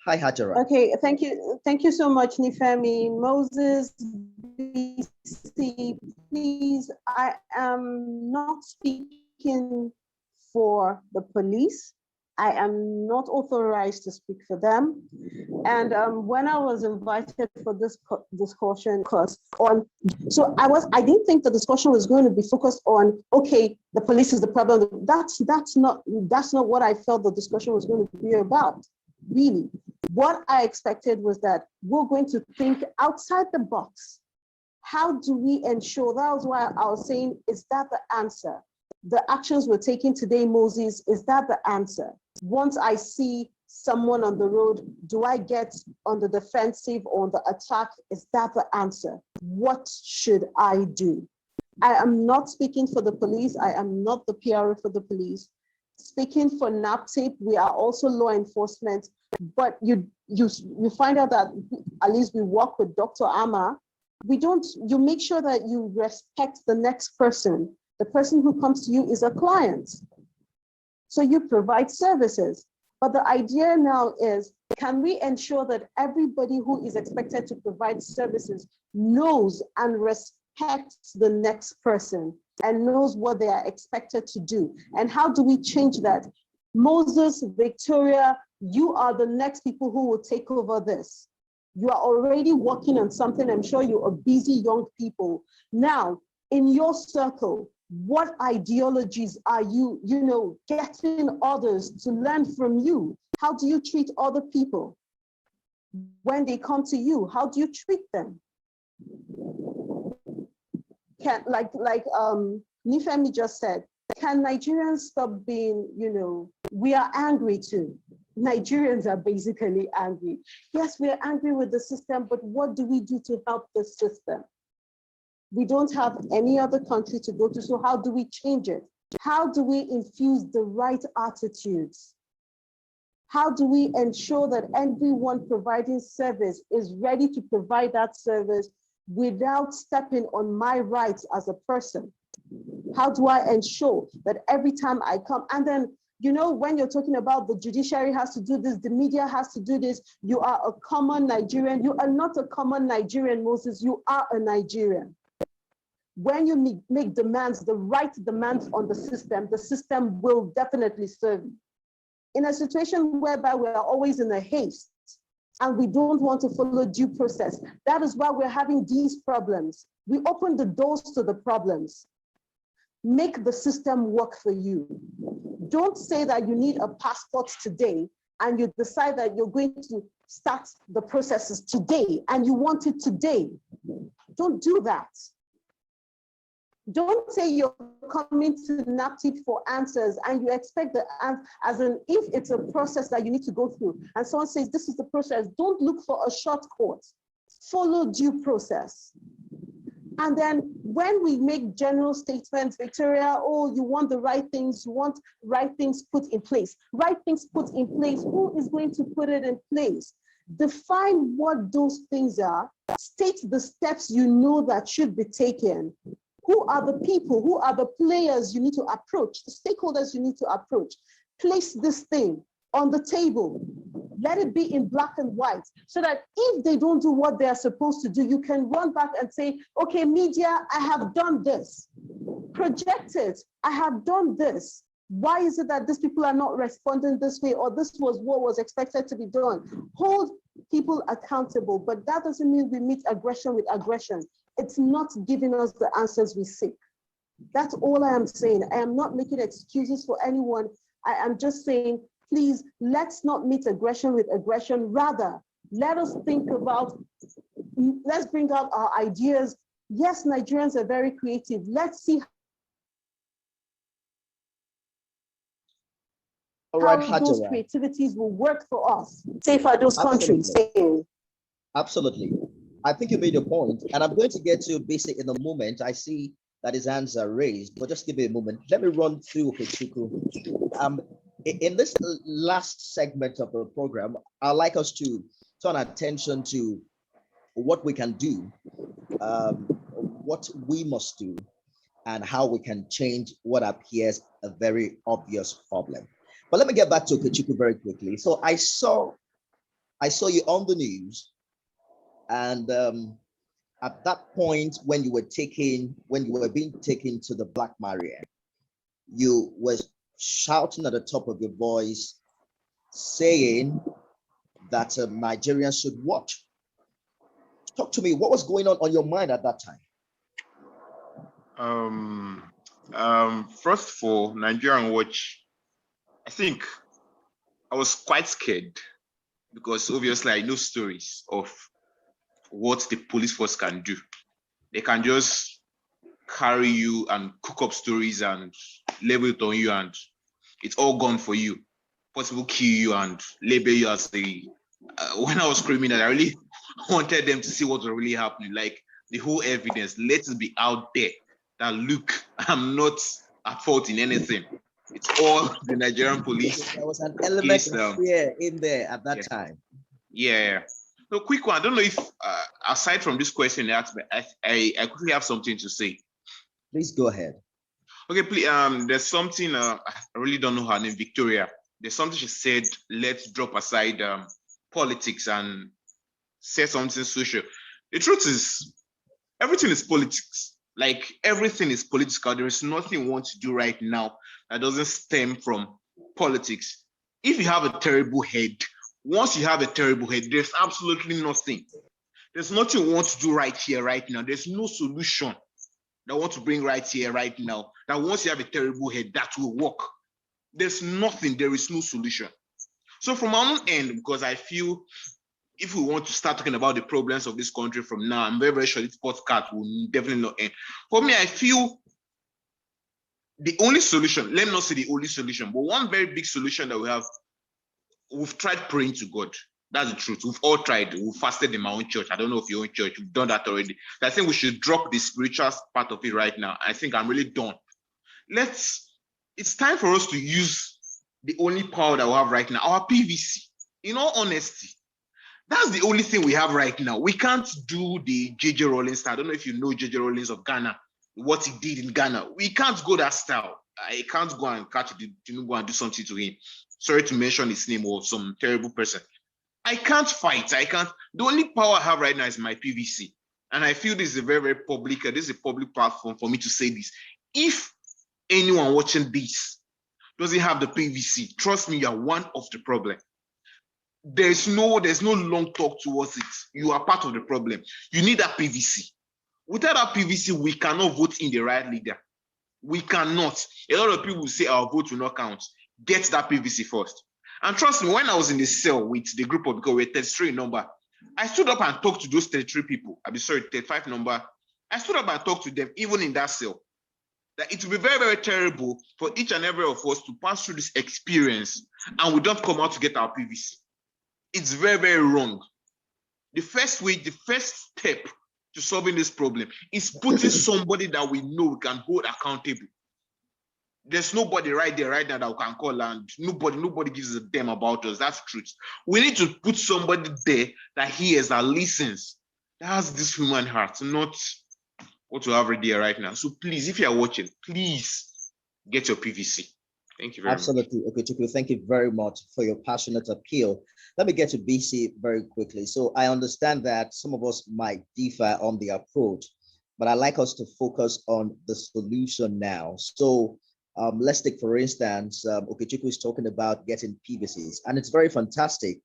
Hi, Hajara. Okay, thank you. Thank you so much, Nifemi. Moses, Bisi, please, I am not speaking for the police. I am not authorized to speak for them. And when I was invited for this discussion, I didn't think the discussion was going to be focused on, okay, the police is the problem. That's not what I felt the discussion was going to be about, really. What I expected was that we're going to think outside the box. How do we ensure? That was why I was saying, is that the answer? The actions we're taking today, Moses, is that the answer? Once I see someone on the road, do I get on the defensive or on the attack? Is that the answer? What should I do? I am not speaking for the police. I am not the PRO for the police. Speaking for Naptip, we are also law enforcement, but you find out that at least we work with Dr. Ama. You make sure that you respect the next person. The person who comes to you is a client. So you provide services. But the idea now is, can we ensure that everybody who is expected to provide services knows and respects the next person and knows what they are expected to do? And how do we change that? Moses, Victoria, you are the next people who will take over this. You are already working on something. I'm sure you are busy young people. Now, in your circle, what ideologies are you, getting others to learn from you? How do you treat other people? When they come to you, how do you treat them? Nifemi just said, can Nigerians stop being, we are angry too. Nigerians are basically angry. Yes, we are angry with the system, but what do we do to help the system? We don't have any other country to go to, so how do we change it? How do we infuse the right attitudes? How do we ensure that everyone providing service is ready to provide that service without stepping on my rights as a person? How do I ensure that every time I come, and then, you know, when you're talking about the judiciary has to do this, the media has to do this, you are a common Nigerian. You are not a common Nigerian, Moses, you are a Nigerian. When you make demands, the right demands on the system will definitely serve you. In a situation whereby we are always in a haste and we don't want to follow due process, that is why we're having these problems. We open the doors to the problems. Make the system work for you. Don't say that you need a passport today and you decide that you're going to start the processes today and you want it today. Don't do that. Don't say you're coming to Naptip for answers and you expect the answer, as in if it's a process that you need to go through and someone says this is the process, don't look for a shortcut. Follow due process. And then when we make general statements, Victoria, oh, you want the right things, you want right things put in place. Right things put in place, who is going to put it in place? Define what those things are, state the steps you know that should be taken. Who are the people, who are the players you need to approach, the stakeholders you need to approach? Place this thing on the table. Let it be in black and white so that if they don't do what they're supposed to do, you can run back and say, okay, media, I have done this. Project it, I have done this. Why is it that these people are not responding this way, or this was what was expected to be done? Hold people accountable, but that doesn't mean we meet aggression with aggression. It's not giving us the answers we seek. That's all I am saying. I am not making excuses for anyone. I am just saying, please, let's not meet aggression with aggression. Rather, let us think about, let's bring out our ideas. Yes, Nigerians are very creative. Let's see how those creativities will work for us. Say for those countries. Absolutely. I think you made your point, and I'm going to get to Bisi in a moment. I see that his hands are raised, but just give me a moment. Let me run through Okechukwu. In this last segment of the program, I'd like us to turn attention to what we can do, what we must do, and how we can change what appears a very obvious problem. But let me get back to Okechukwu very quickly. So I saw you on the news, and at that point when you were being taken to the Black Maria, you were shouting at the top of your voice, saying that Nigerians should watch. Talk to me. What was going on your mind at that time? First of all, Nigerian watch. I think I was quite scared because obviously I know stories of what the police force can do. They can just carry you and cook up stories and label it on you, and it's all gone for you. Possible kill you and label you as the. When I was screaming, I really wanted them to see what was really happening. Like the whole evidence, let it be out there. That look, I'm not at fault in anything. It's all the Nigerian police. There was an element of fear in there at that time. Yeah. So quick one. I don't know if aside from this question, I quickly have something to say. Please go ahead. Okay, please. There's something I really don't know her name, Victoria. There's something she said. Let's drop aside politics and say something social. The truth is, everything is politics. Like everything is political. There is nothing we want to do right now that doesn't stem from politics. If you have a terrible head, once you have a terrible head, there's absolutely nothing. There's nothing we want to do right here, right now. There's no solution that I want to bring right here, right now. That once you have a terrible head, that will work. There's nothing. There is no solution. So from my own end, because I feel if we want to start talking about the problems of this country from now, I'm very, very sure this podcast will definitely not end. For me, I feel the only solution, let me not say the only solution, but one very big solution that we have, we've tried praying to God. That's the truth. We've all tried. We've fasted in my own church. I don't know if your own church, you've done that already. I think we should drop the spiritual part of it right now. I think I'm really done. It's time for us to use the only power that we have right now, our PVC. In all honesty, that's the only thing we have right now. We can't do the JJ Rollins. I don't know if you know JJ Rollins of Ghana, what he did in Ghana. We can't go that style. I can't go and catch go and do something to him. Sorry to mention his name or some terrible person. I can't fight. I can't. The only power I have right now is my PVC. And I feel this is a very, very public, this is a public platform for me to say this. If anyone watching this doesn't have the PVC, trust me, you are one of the problem. There's no long talk towards it. You are part of the problem. You need that PVC. Without that PVC, we cannot vote in the right leader. We cannot. A lot of people say our vote will not count. Get that PVC first. And trust me, when I was in the cell with the group of, because we're 33 number, I stood up and talked to those 33 people. 35 number. I stood up and talked to them, even in that cell. That it will be very, very terrible for each and every of us to pass through this experience and we don't come out to get our PVC. It's very, very wrong. The first step to solving this problem is putting somebody that we know we can hold accountable. There's nobody right there right now that we can call, and nobody gives a damn about us. That's truth. We need to put somebody there that hears, that listens, that has this human heart, not what we have right there right now. So please, if you are watching, please get your PVC. Thank you very much. Absolutely, Okechukwu. Thank you very much for your passionate appeal. Let me get to Bisi very quickly. So I understand that some of us might differ on the approach, but I'd like us to focus on the solution now. So let's take, for instance, Okechukwu is talking about getting PVCs, and it's very fantastic.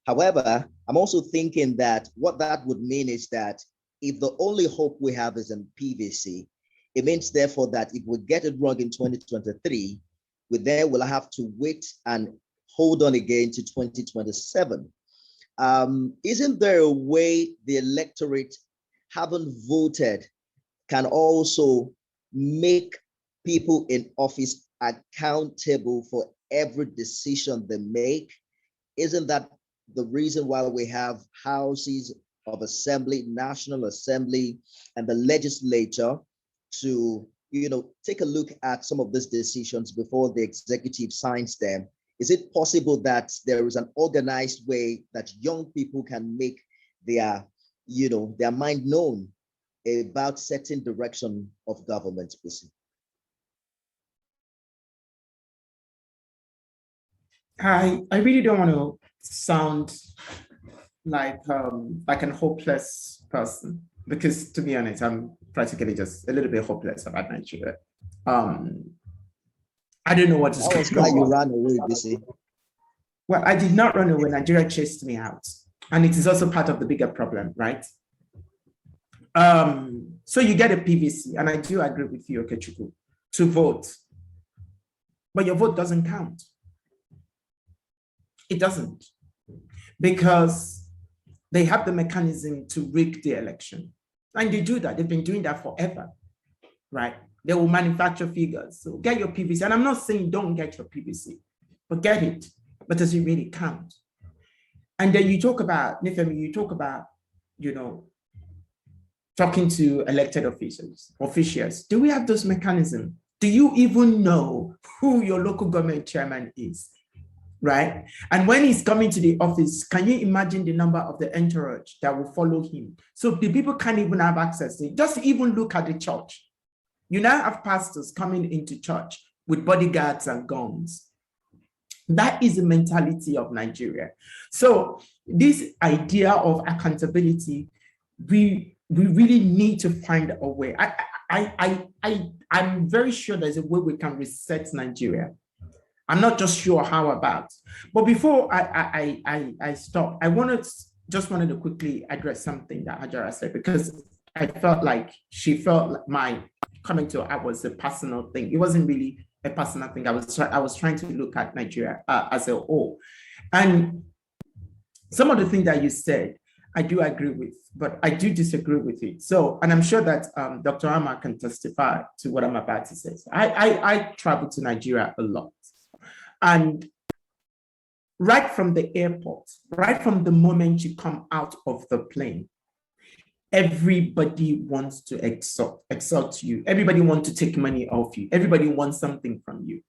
However, I'm also thinking that what that would mean is that if the only hope we have is in PVC, it means therefore that if we get it wrong in 2023, we then will have to wait and hold on again to 2027. Isn't there a way the electorate, having voted, can also make people in office accountable for every decision they make? Isn't that the reason why we have houses of assembly, National Assembly, and the legislature to take a look at some of these decisions before the executive signs them? Is it possible that there is an organized way that young people can make their mind known about certain direction of government? I really don't want to sound like an hopeless person, because to be honest, I'm practically just a little bit hopeless about Nigeria. I don't know what is going on. You ran away, Bisi. Well, I did not run away. Nigeria chased me out, and it is also part of the bigger problem, right? So you get a PVC, and I do agree with you, Okechukwu, to vote, but your vote doesn't count. It doesn't, because they have the mechanism to rig the election. And they do that. They've been doing that forever, right? They will manufacture figures. So get your PVC. And I'm not saying don't get your PVC, but get it. But does it really count? And then you talk about, Nifemi, you talk about, talking to elected officials. Do we have those mechanisms? Do you even know who your local government chairman is? Right? And when he's coming to the office, can you imagine the number of the entourage that will follow him? So the people can't even have access to it. Just even look at the church. You now have pastors coming into church with bodyguards and guns. That is the mentality of Nigeria. So this idea of accountability, we really need to find a way. I'm very sure there's a way we can reset Nigeria. I'm not just sure how about. But before I stop, I just wanted to quickly address something that Hajara said, because I felt like she felt like my comment to her was a personal thing. It wasn't really a personal thing. I was trying to look at Nigeria as a whole. And some of the things that you said, I do agree with, but I do disagree with it. So, and I'm sure that Dr. Amma can testify to what I'm about to say. So I travel to Nigeria a lot. And right from the airport, right from the moment you come out of the plane, everybody wants to exalt you. Everybody wants to take money off you. Everybody wants something from you.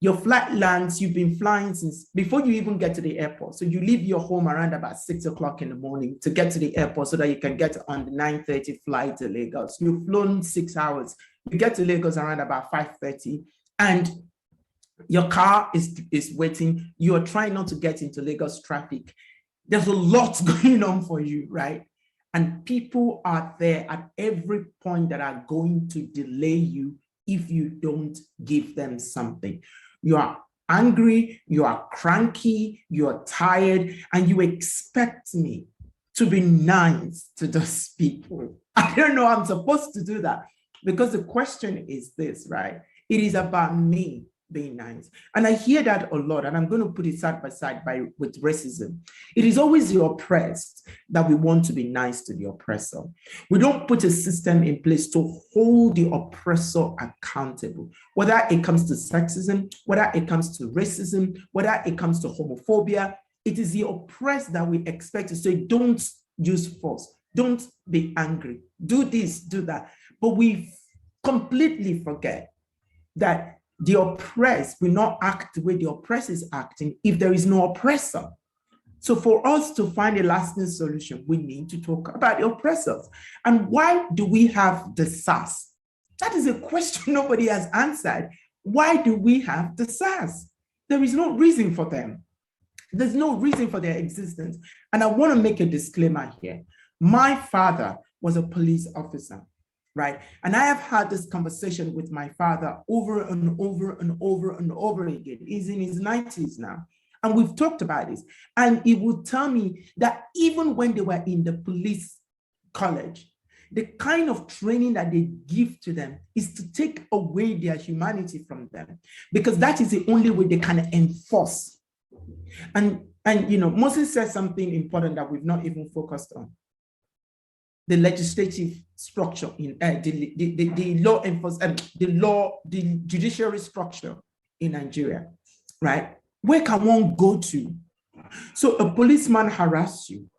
Your flight lands, you've been flying since before you even get to the airport. So you leave your home around about 6 o'clock in the morning to get to the airport so that you can get on the 9:30 flight to Lagos. You've flown 6 hours. You get to Lagos around about 5:30 and your car is waiting. You are trying not to get into Lagos traffic. There's a lot going on for you, right? And people are there at every point that are going to delay you if you don't give them something. You are angry, you are cranky, you are tired, and you expect me to be nice to those people. I don't know I'm supposed to do that because the question is this, right? It is about me being nice. And I hear that a lot, and I'm going to put it side by side with racism. It is always the oppressed that we want to be nice to the oppressor. We don't put a system in place to hold the oppressor accountable, whether it comes to sexism, whether it comes to racism, whether it comes to homophobia. It is the oppressed that we expect to say, don't use force, don't be angry, do this, do that. But we completely forget that the oppressed will not act the way the oppressed is acting if there is no oppressor. So for us to find a lasting solution, we need to talk about the oppressors. And why do we have the SARS? That is a question nobody has answered. Why do we have the SARS? There is no reason for them. There's no reason for their existence. And I want to make a disclaimer here. My father was a police officer. Right. And I have had this conversation with my father over and over and over and over again. He's in his 90s now. And we've talked about this. And he would tell me that even when they were in the police college, the kind of training that they give to them is to take away their humanity from them, because that is the only way they can enforce. And you know, Moses said something important that we've not even focused on. The legislative structure in the law enforcement, the judiciary structure in Nigeria, right? Where can one go to? So a policeman harasses you.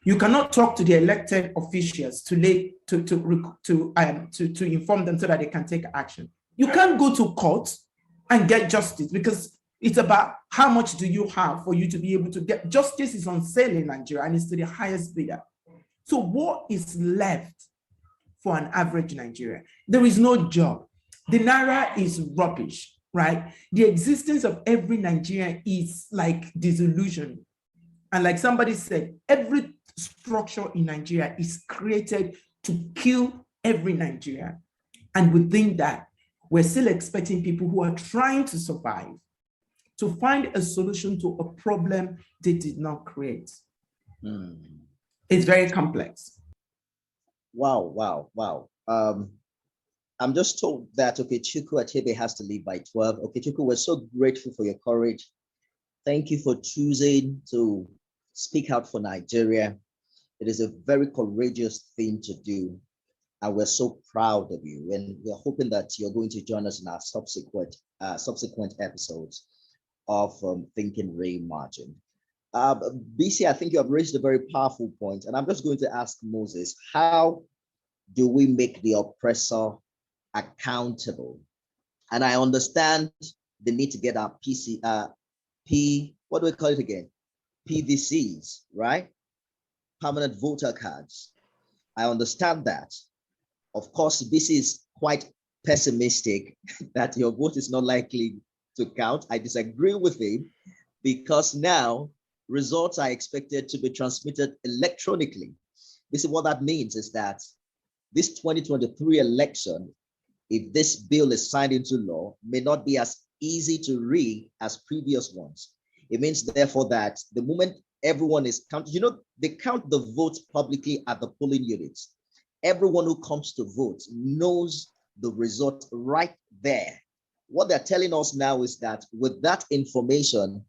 You cannot talk to the elected officials to inform them so that they can take action. You can't go to court and get justice because it's about how much do you have for you to be able to get justice. Is on sale in Nigeria and it's to the highest bidder. So what is left for an average Nigerian? There is no job. The Naira is rubbish, right? The existence of every Nigerian is like disillusion. And like somebody said, every structure in Nigeria is created to kill every Nigerian. And within that, we're still expecting people who are trying to survive to find a solution to a problem they did not create. It's very complex. Wow. I'm just told that Okechukwu Achebe has to leave by 12. Okechukwu, we're so grateful for your courage. Thank you for choosing to speak out for Nigeria. It is a very courageous thing to do. And we're so proud of you. And we're hoping that you're going to join us in our subsequent episodes of Thinking Reimagined. Bisi, I think you have raised a very powerful point, and I'm just going to ask Moses, how do we make the oppressor accountable? And I understand the need to get our what do we call it again? PVCs, right? Permanent voter cards. I understand that. Of course, Bisi is quite pessimistic that your vote is not likely to count. I disagree with him because now results are expected to be transmitted electronically. This is what that means is that this 2023 election, if this bill is signed into law, may not be as easy to read as previous ones. It means therefore that the moment everyone is counted, you know, they count the votes publicly at the polling units. Everyone who comes to vote knows the result right there. What they're telling us now is that with that information,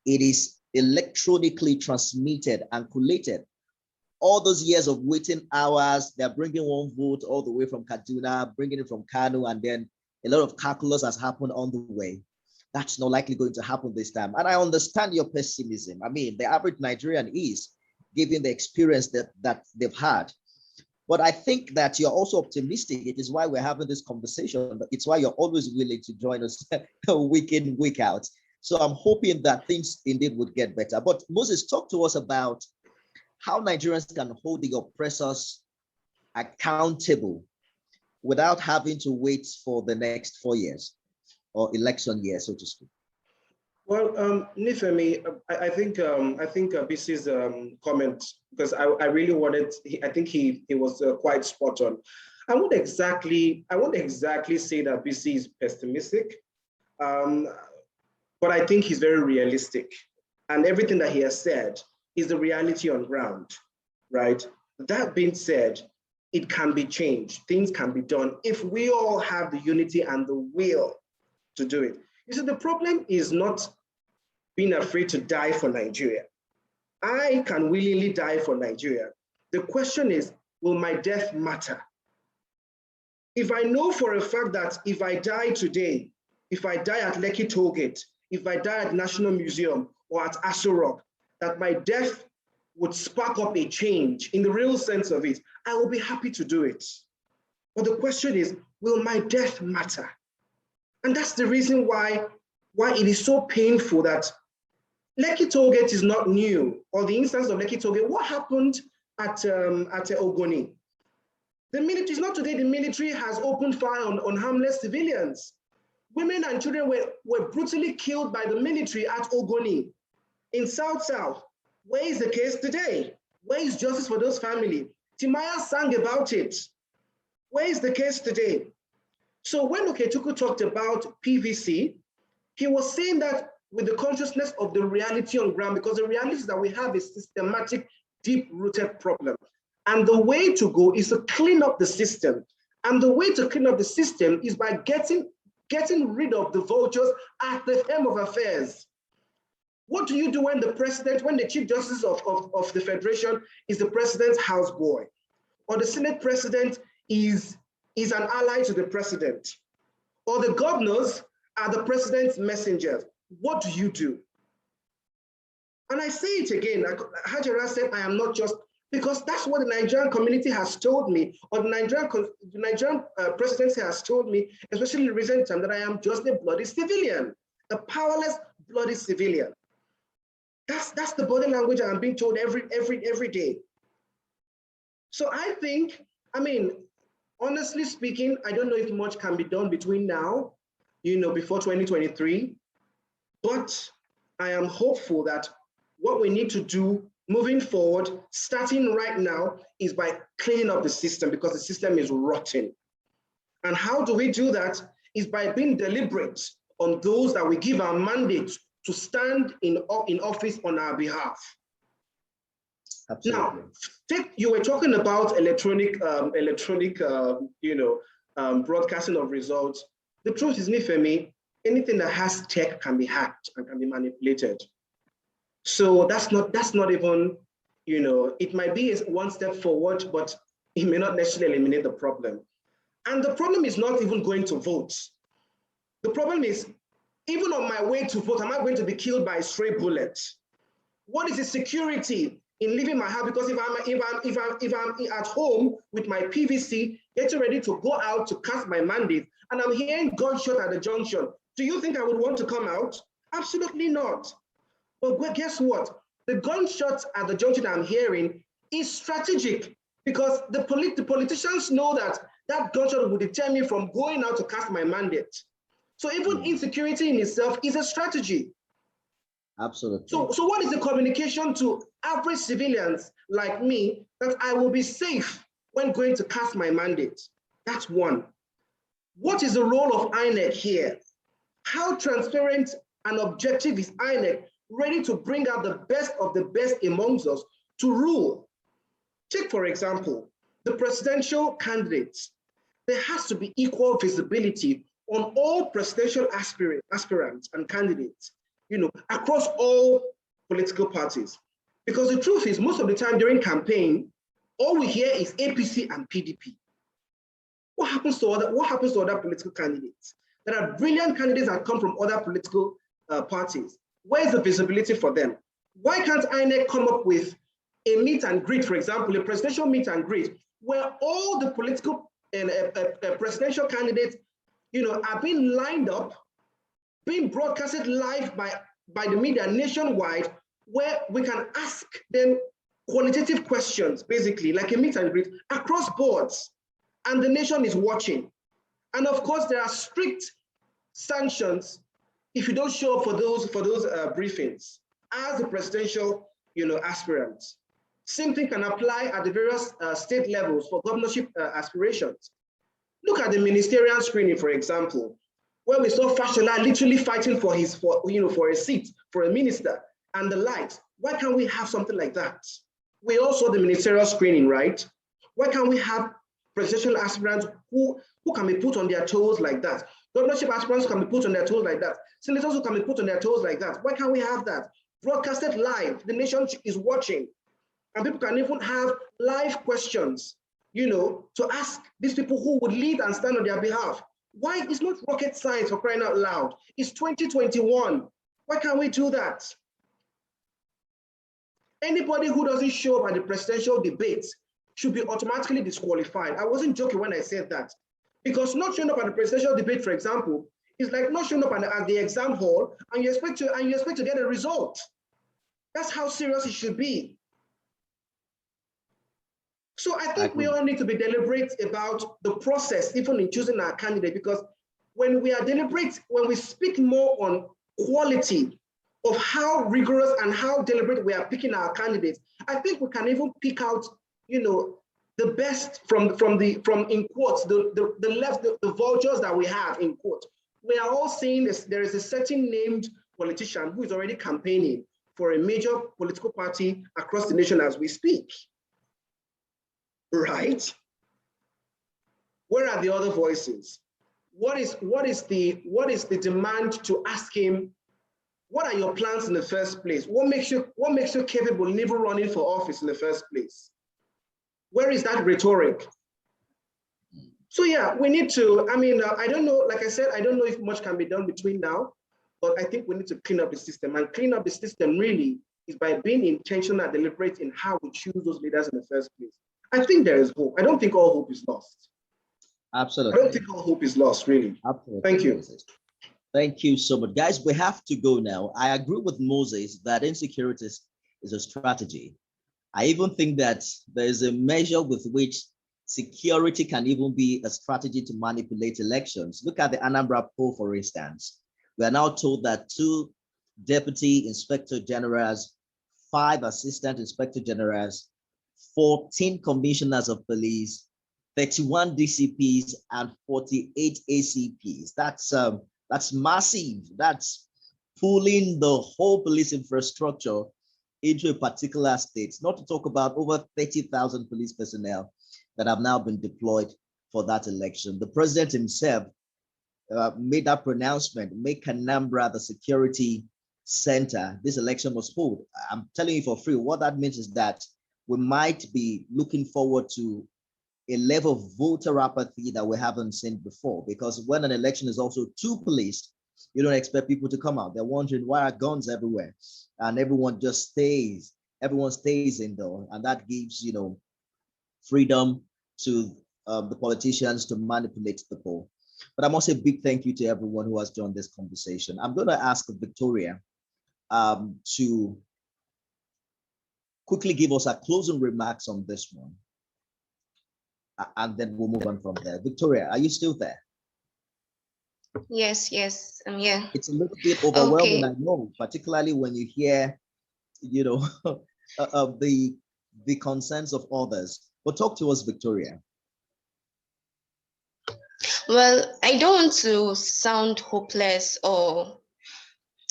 it is electronically transmitted and collated. All those years of waiting hours, they're bringing one vote all the way from Kaduna, bringing it from Kano, and then a lot of calculus has happened on the way. That's not likely going to happen this time. And I understand your pessimism. I mean, the average Nigerian is, given the experience that they've had. But I think that you're also optimistic. It is why we're having this conversation. It's why you're always willing to join us week in, week out. So I'm hoping that things indeed would get better. But Moses, talk to us about how Nigerians can hold the oppressors accountable without having to wait for the next 4 years or election year, so to speak. Well, Nifemi, I think Bisi's comment, because I really wanted, I think he was quite spot on. I won't exactly say that Bisi is pessimistic, but I think he's very realistic, and everything that he has said is the reality on ground, right? That being said, it can be changed. Things can be done if we all have the unity and the will to do it. You see, the problem is not being afraid to die for Nigeria. I can willingly die for Nigeria. The question is, will my death matter? If I know for a fact that if I die today, if I die at Lekki Tollgate, if I die at National Museum or at Aso Rock, that my death would spark up a change in the real sense of it, I will be happy to do it. But the question is, will my death matter? And that's the reason why it is so painful that Lekki Tollgate is not new, or the instance of Lekki Tollgate. What happened at Ogoni? The military is not today. The military has opened fire on harmless civilians. Women and children were brutally killed by the military at Ogoni in South. Where is the case today? Where is justice for those families? Timaya sang about it. Where is the case today? So when Okechukwu talked about PVC, he was saying that with the consciousness of the reality on ground, because the reality is that we have a systematic, deep-rooted problem. And the way to go is to clean up the system. And the way to clean up the system is by getting rid of the vultures at the helm of affairs. What do you do when the Chief Justice of the Federation is the president's houseboy, or the Senate president is an ally to the president, or the governors are the president's messengers? What do you do? And I say it again, like Hajara said, I am not just, because that's what the Nigerian community has told me, or the Nigerian presidency has told me, especially in recent time, that I am just a bloody civilian, a powerless bloody civilian. That's the body language I'm being told every day. So I think, I mean, honestly speaking, I don't know if much can be done between now, before 2023, but I am hopeful that what we need to do moving forward, starting right now, is by cleaning up the system, because the system is rotten. And how do we do that? Is by being deliberate on those that we give our mandate to stand in office on our behalf. Absolutely. Now, you were talking about electronic broadcasting of results. The truth is, Nifemi, anything that has tech can be hacked and can be manipulated. So that's not even, it might be one step forward, but it may not necessarily eliminate the problem. And the problem is not even going to vote. The problem is, even on my way to vote, am I going to be killed by a stray bullet? What is the security in leaving my house? Because if I'm at home with my PVC, getting ready to go out to cast my mandate, and I'm hearing gunshot at the junction, do you think I would want to come out? Absolutely not. But guess what? The gunshots at the junction I'm hearing is strategic, because the politicians know that that gunshot will deter me from going out to cast my mandate. So even insecurity in itself is a strategy. Absolutely. So what is the communication to average civilians like me that I will be safe when going to cast my mandate? That's one. What is the role of INEC here? How transparent and objective is INEC, ready to bring out the best of the best amongst us to rule? Take, for example, the presidential candidates. There has to be equal visibility on all presidential aspirants and candidates, across all political parties. Because the truth is, most of the time during campaign, all we hear is APC and PDP. What happens to other political candidates? There are brilliant candidates that come from other political parties. Where is the visibility for them? Why can't INEC come up with a meet and greet, for example, a presidential meet and greet, where all the political and presidential candidates, are being lined up, being broadcasted live by the media nationwide, where we can ask them qualitative questions, basically, like a meet and greet across boards, and the nation is watching. And of course, there are strict sanctions if you don't show up for those briefings as a presidential, aspirant. Same thing can apply at the various state levels for governorship aspirations. Look at the ministerial screening, for example, where we saw Fashola literally fighting for a seat, for a minister, and the likes. Why can't we have something like that? We also the ministerial screening, right? Why can't we have presidential aspirants who can be put on their toes like that? Governorship aspirants can be put on their toes like that. Senators who can be put on their toes like that. Why can't we have that? Broadcasted live, the nation is watching. And people can even have live questions, to ask these people who would lead and stand on their behalf. Why? It's not rocket science, for crying out loud. It's 2021. Why can't we do that? Anybody who doesn't show up at the presidential debates should be automatically disqualified. I wasn't joking when I said that. Because not showing up at the presidential debate, for example, is like not showing up at the exam hall and you expect to get a result. That's how serious it should be. So I think we all need to be deliberate about the process, even in choosing our candidate, because when we are deliberate, when we speak more on quality of how rigorous and how deliberate we are picking our candidates, I think we can even pick out, the best from in quotes, the vultures that we have in quotes. We are all seeing this. There is a certain named politician who is already campaigning for a major political party across the nation as we speak. Right? Where are the other voices? What is the demand to ask him, what are your plans in the first place? What makes you capable of never running for office in the first place? Where is that rhetoric? So yeah, we need to, I don't know, like I said, I don't know if much can be done between now, but I think we need to clean up the system, and clean up the system really is by being intentional and deliberate in how we choose those leaders in the first place. I think there is hope. I don't think all hope is lost. Absolutely. I don't think all hope is lost, really. Absolutely. Thank you. Thank you so much. Guys, we have to go now. I agree with Moses that insecurity is a strategy. I even think that there is a measure with which security can even be a strategy to manipulate elections. Look at the Anambra poll, for instance. We are now told that 2 deputy inspector generals, 5 assistant inspector generals, 14 commissioners of police, 31 DCPs, and 48 ACPs. That's massive. That's pulling the whole police infrastructure into a particular state, not to talk about over 30,000 police personnel that have now been deployed for that election. The president himself made that pronouncement, make Anambra the security center this election was hold. I'm telling you for free, what that means is that we might be looking forward to a level of voter apathy that we haven't seen before, because when an election is also too policed, you don't expect people to come out. They're wondering why are guns everywhere, and everyone stays indoor, and that gives freedom to the politicians to manipulate the poll. But I must say a big thank you to everyone who has joined this conversation. I'm going to ask Victoria to quickly give us our closing remarks on this one, and then we'll move on from there. Victoria, are you still there? Yes, I'm here. It's a little bit overwhelming, Okay. I know, particularly when you hear, of the concerns of others. But talk to us, Victoria. Well, I don't want to sound hopeless, or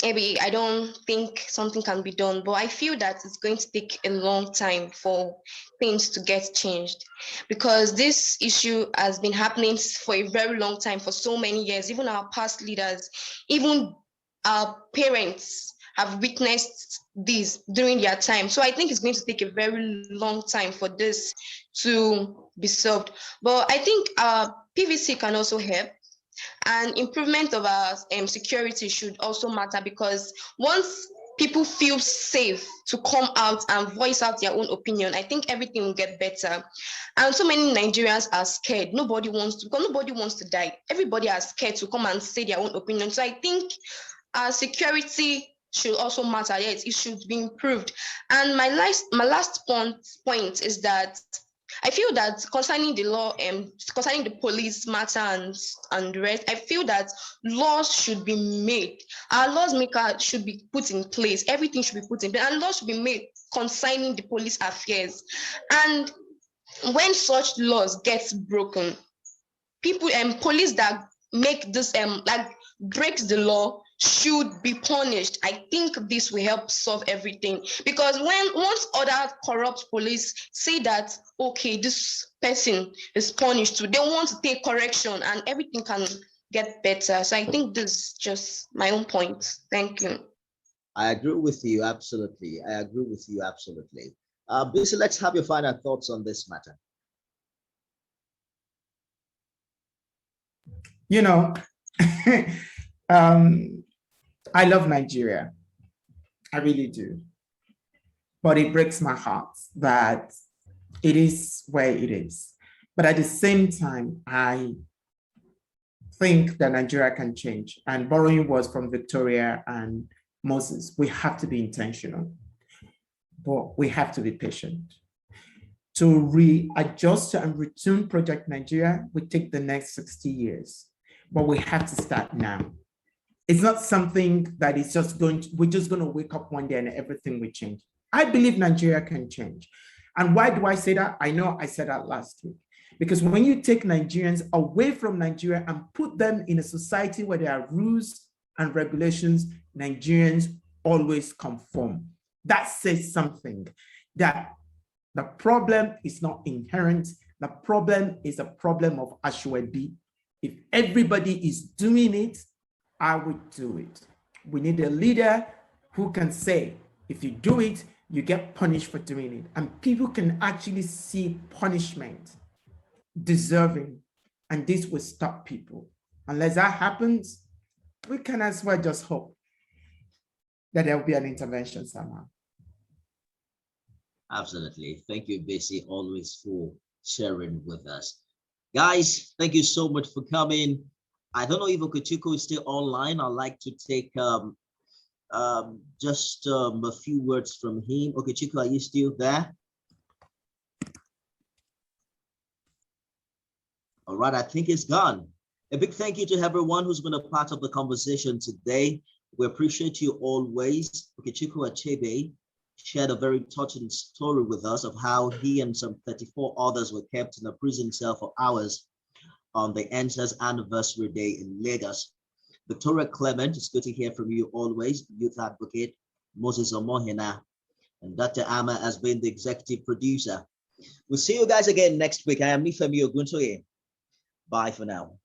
maybe I don't think something can be done, but I feel that it's going to take a long time for things to get changed, because this issue has been happening for a very long time, for so many years. Even our past leaders, even our parents have witnessed this during their time. So I think it's going to take a very long time for this to be solved. But I think PVC can also help. And improvement of our security should also matter, because once people feel safe to come out and voice out their own opinion, I think everything will get better. And so many Nigerians are scared. Nobody wants to die. Everybody is scared to come and say their own opinion. So I think our security should also matter. Yes, it should be improved. And my last point is that I feel that concerning the law and concerning the police matter and the rest, I feel that laws should be made. Our laws maker should be put in place. Everything should be put in place, and laws should be made concerning the police affairs. And when such laws get broken, people and police that make this like breaks the law should be punished. I think this will help solve everything, because once other corrupt police say that, okay, this person is punished too, they want to take correction and everything can get better. So I think this is just my own point. Thank you. I agree with you, absolutely. I agree with you, absolutely. Bisi, let's have your final thoughts on this matter. You know, I love Nigeria. I really do. But it breaks my heart that it is where it is. But at the same time, I think that Nigeria can change. And borrowing words from Victoria and Moses, we have to be intentional, but we have to be patient. To readjust and retune Project Nigeria will take the next 60 years, but we have to start now. It's not something that is just we're just going to wake up one day and everything will change. I believe Nigeria can change. And why do I say that? I know I said that last week. Because when you take Nigerians away from Nigeria and put them in a society where there are rules and regulations, Nigerians always conform. That says something, that the problem is not inherent. The problem is a problem of Ashwebi. If everybody is doing it, I would do it. We need a leader who can say, if you do it, you get punished for doing it. And people can actually see punishment deserving, and this will stop people. Unless that happens, we can as well just hope that there will be an intervention somehow. Absolutely. Thank you, Bisi, always for sharing with us. Guys, thank you so much for coming. I don't know if Okechukwu is still online. I'd like to take just a few words from him. Okechukwu, are you still there? All right, I think it's gone. A big thank you to everyone who's been a part of the conversation today. We appreciate you always. Okechukwu Achebe shared a very touching story with us of how he and some 34 others were kept in a prison cell for hours on the NSAS anniversary day in Lagos. Victoria Clement, it's good to hear from you always, youth advocate, Moses Omoghena, and Dr. Ama has been the executive producer. We'll see you guys again next week. I am Nifemi Oguntoye. Bye for now.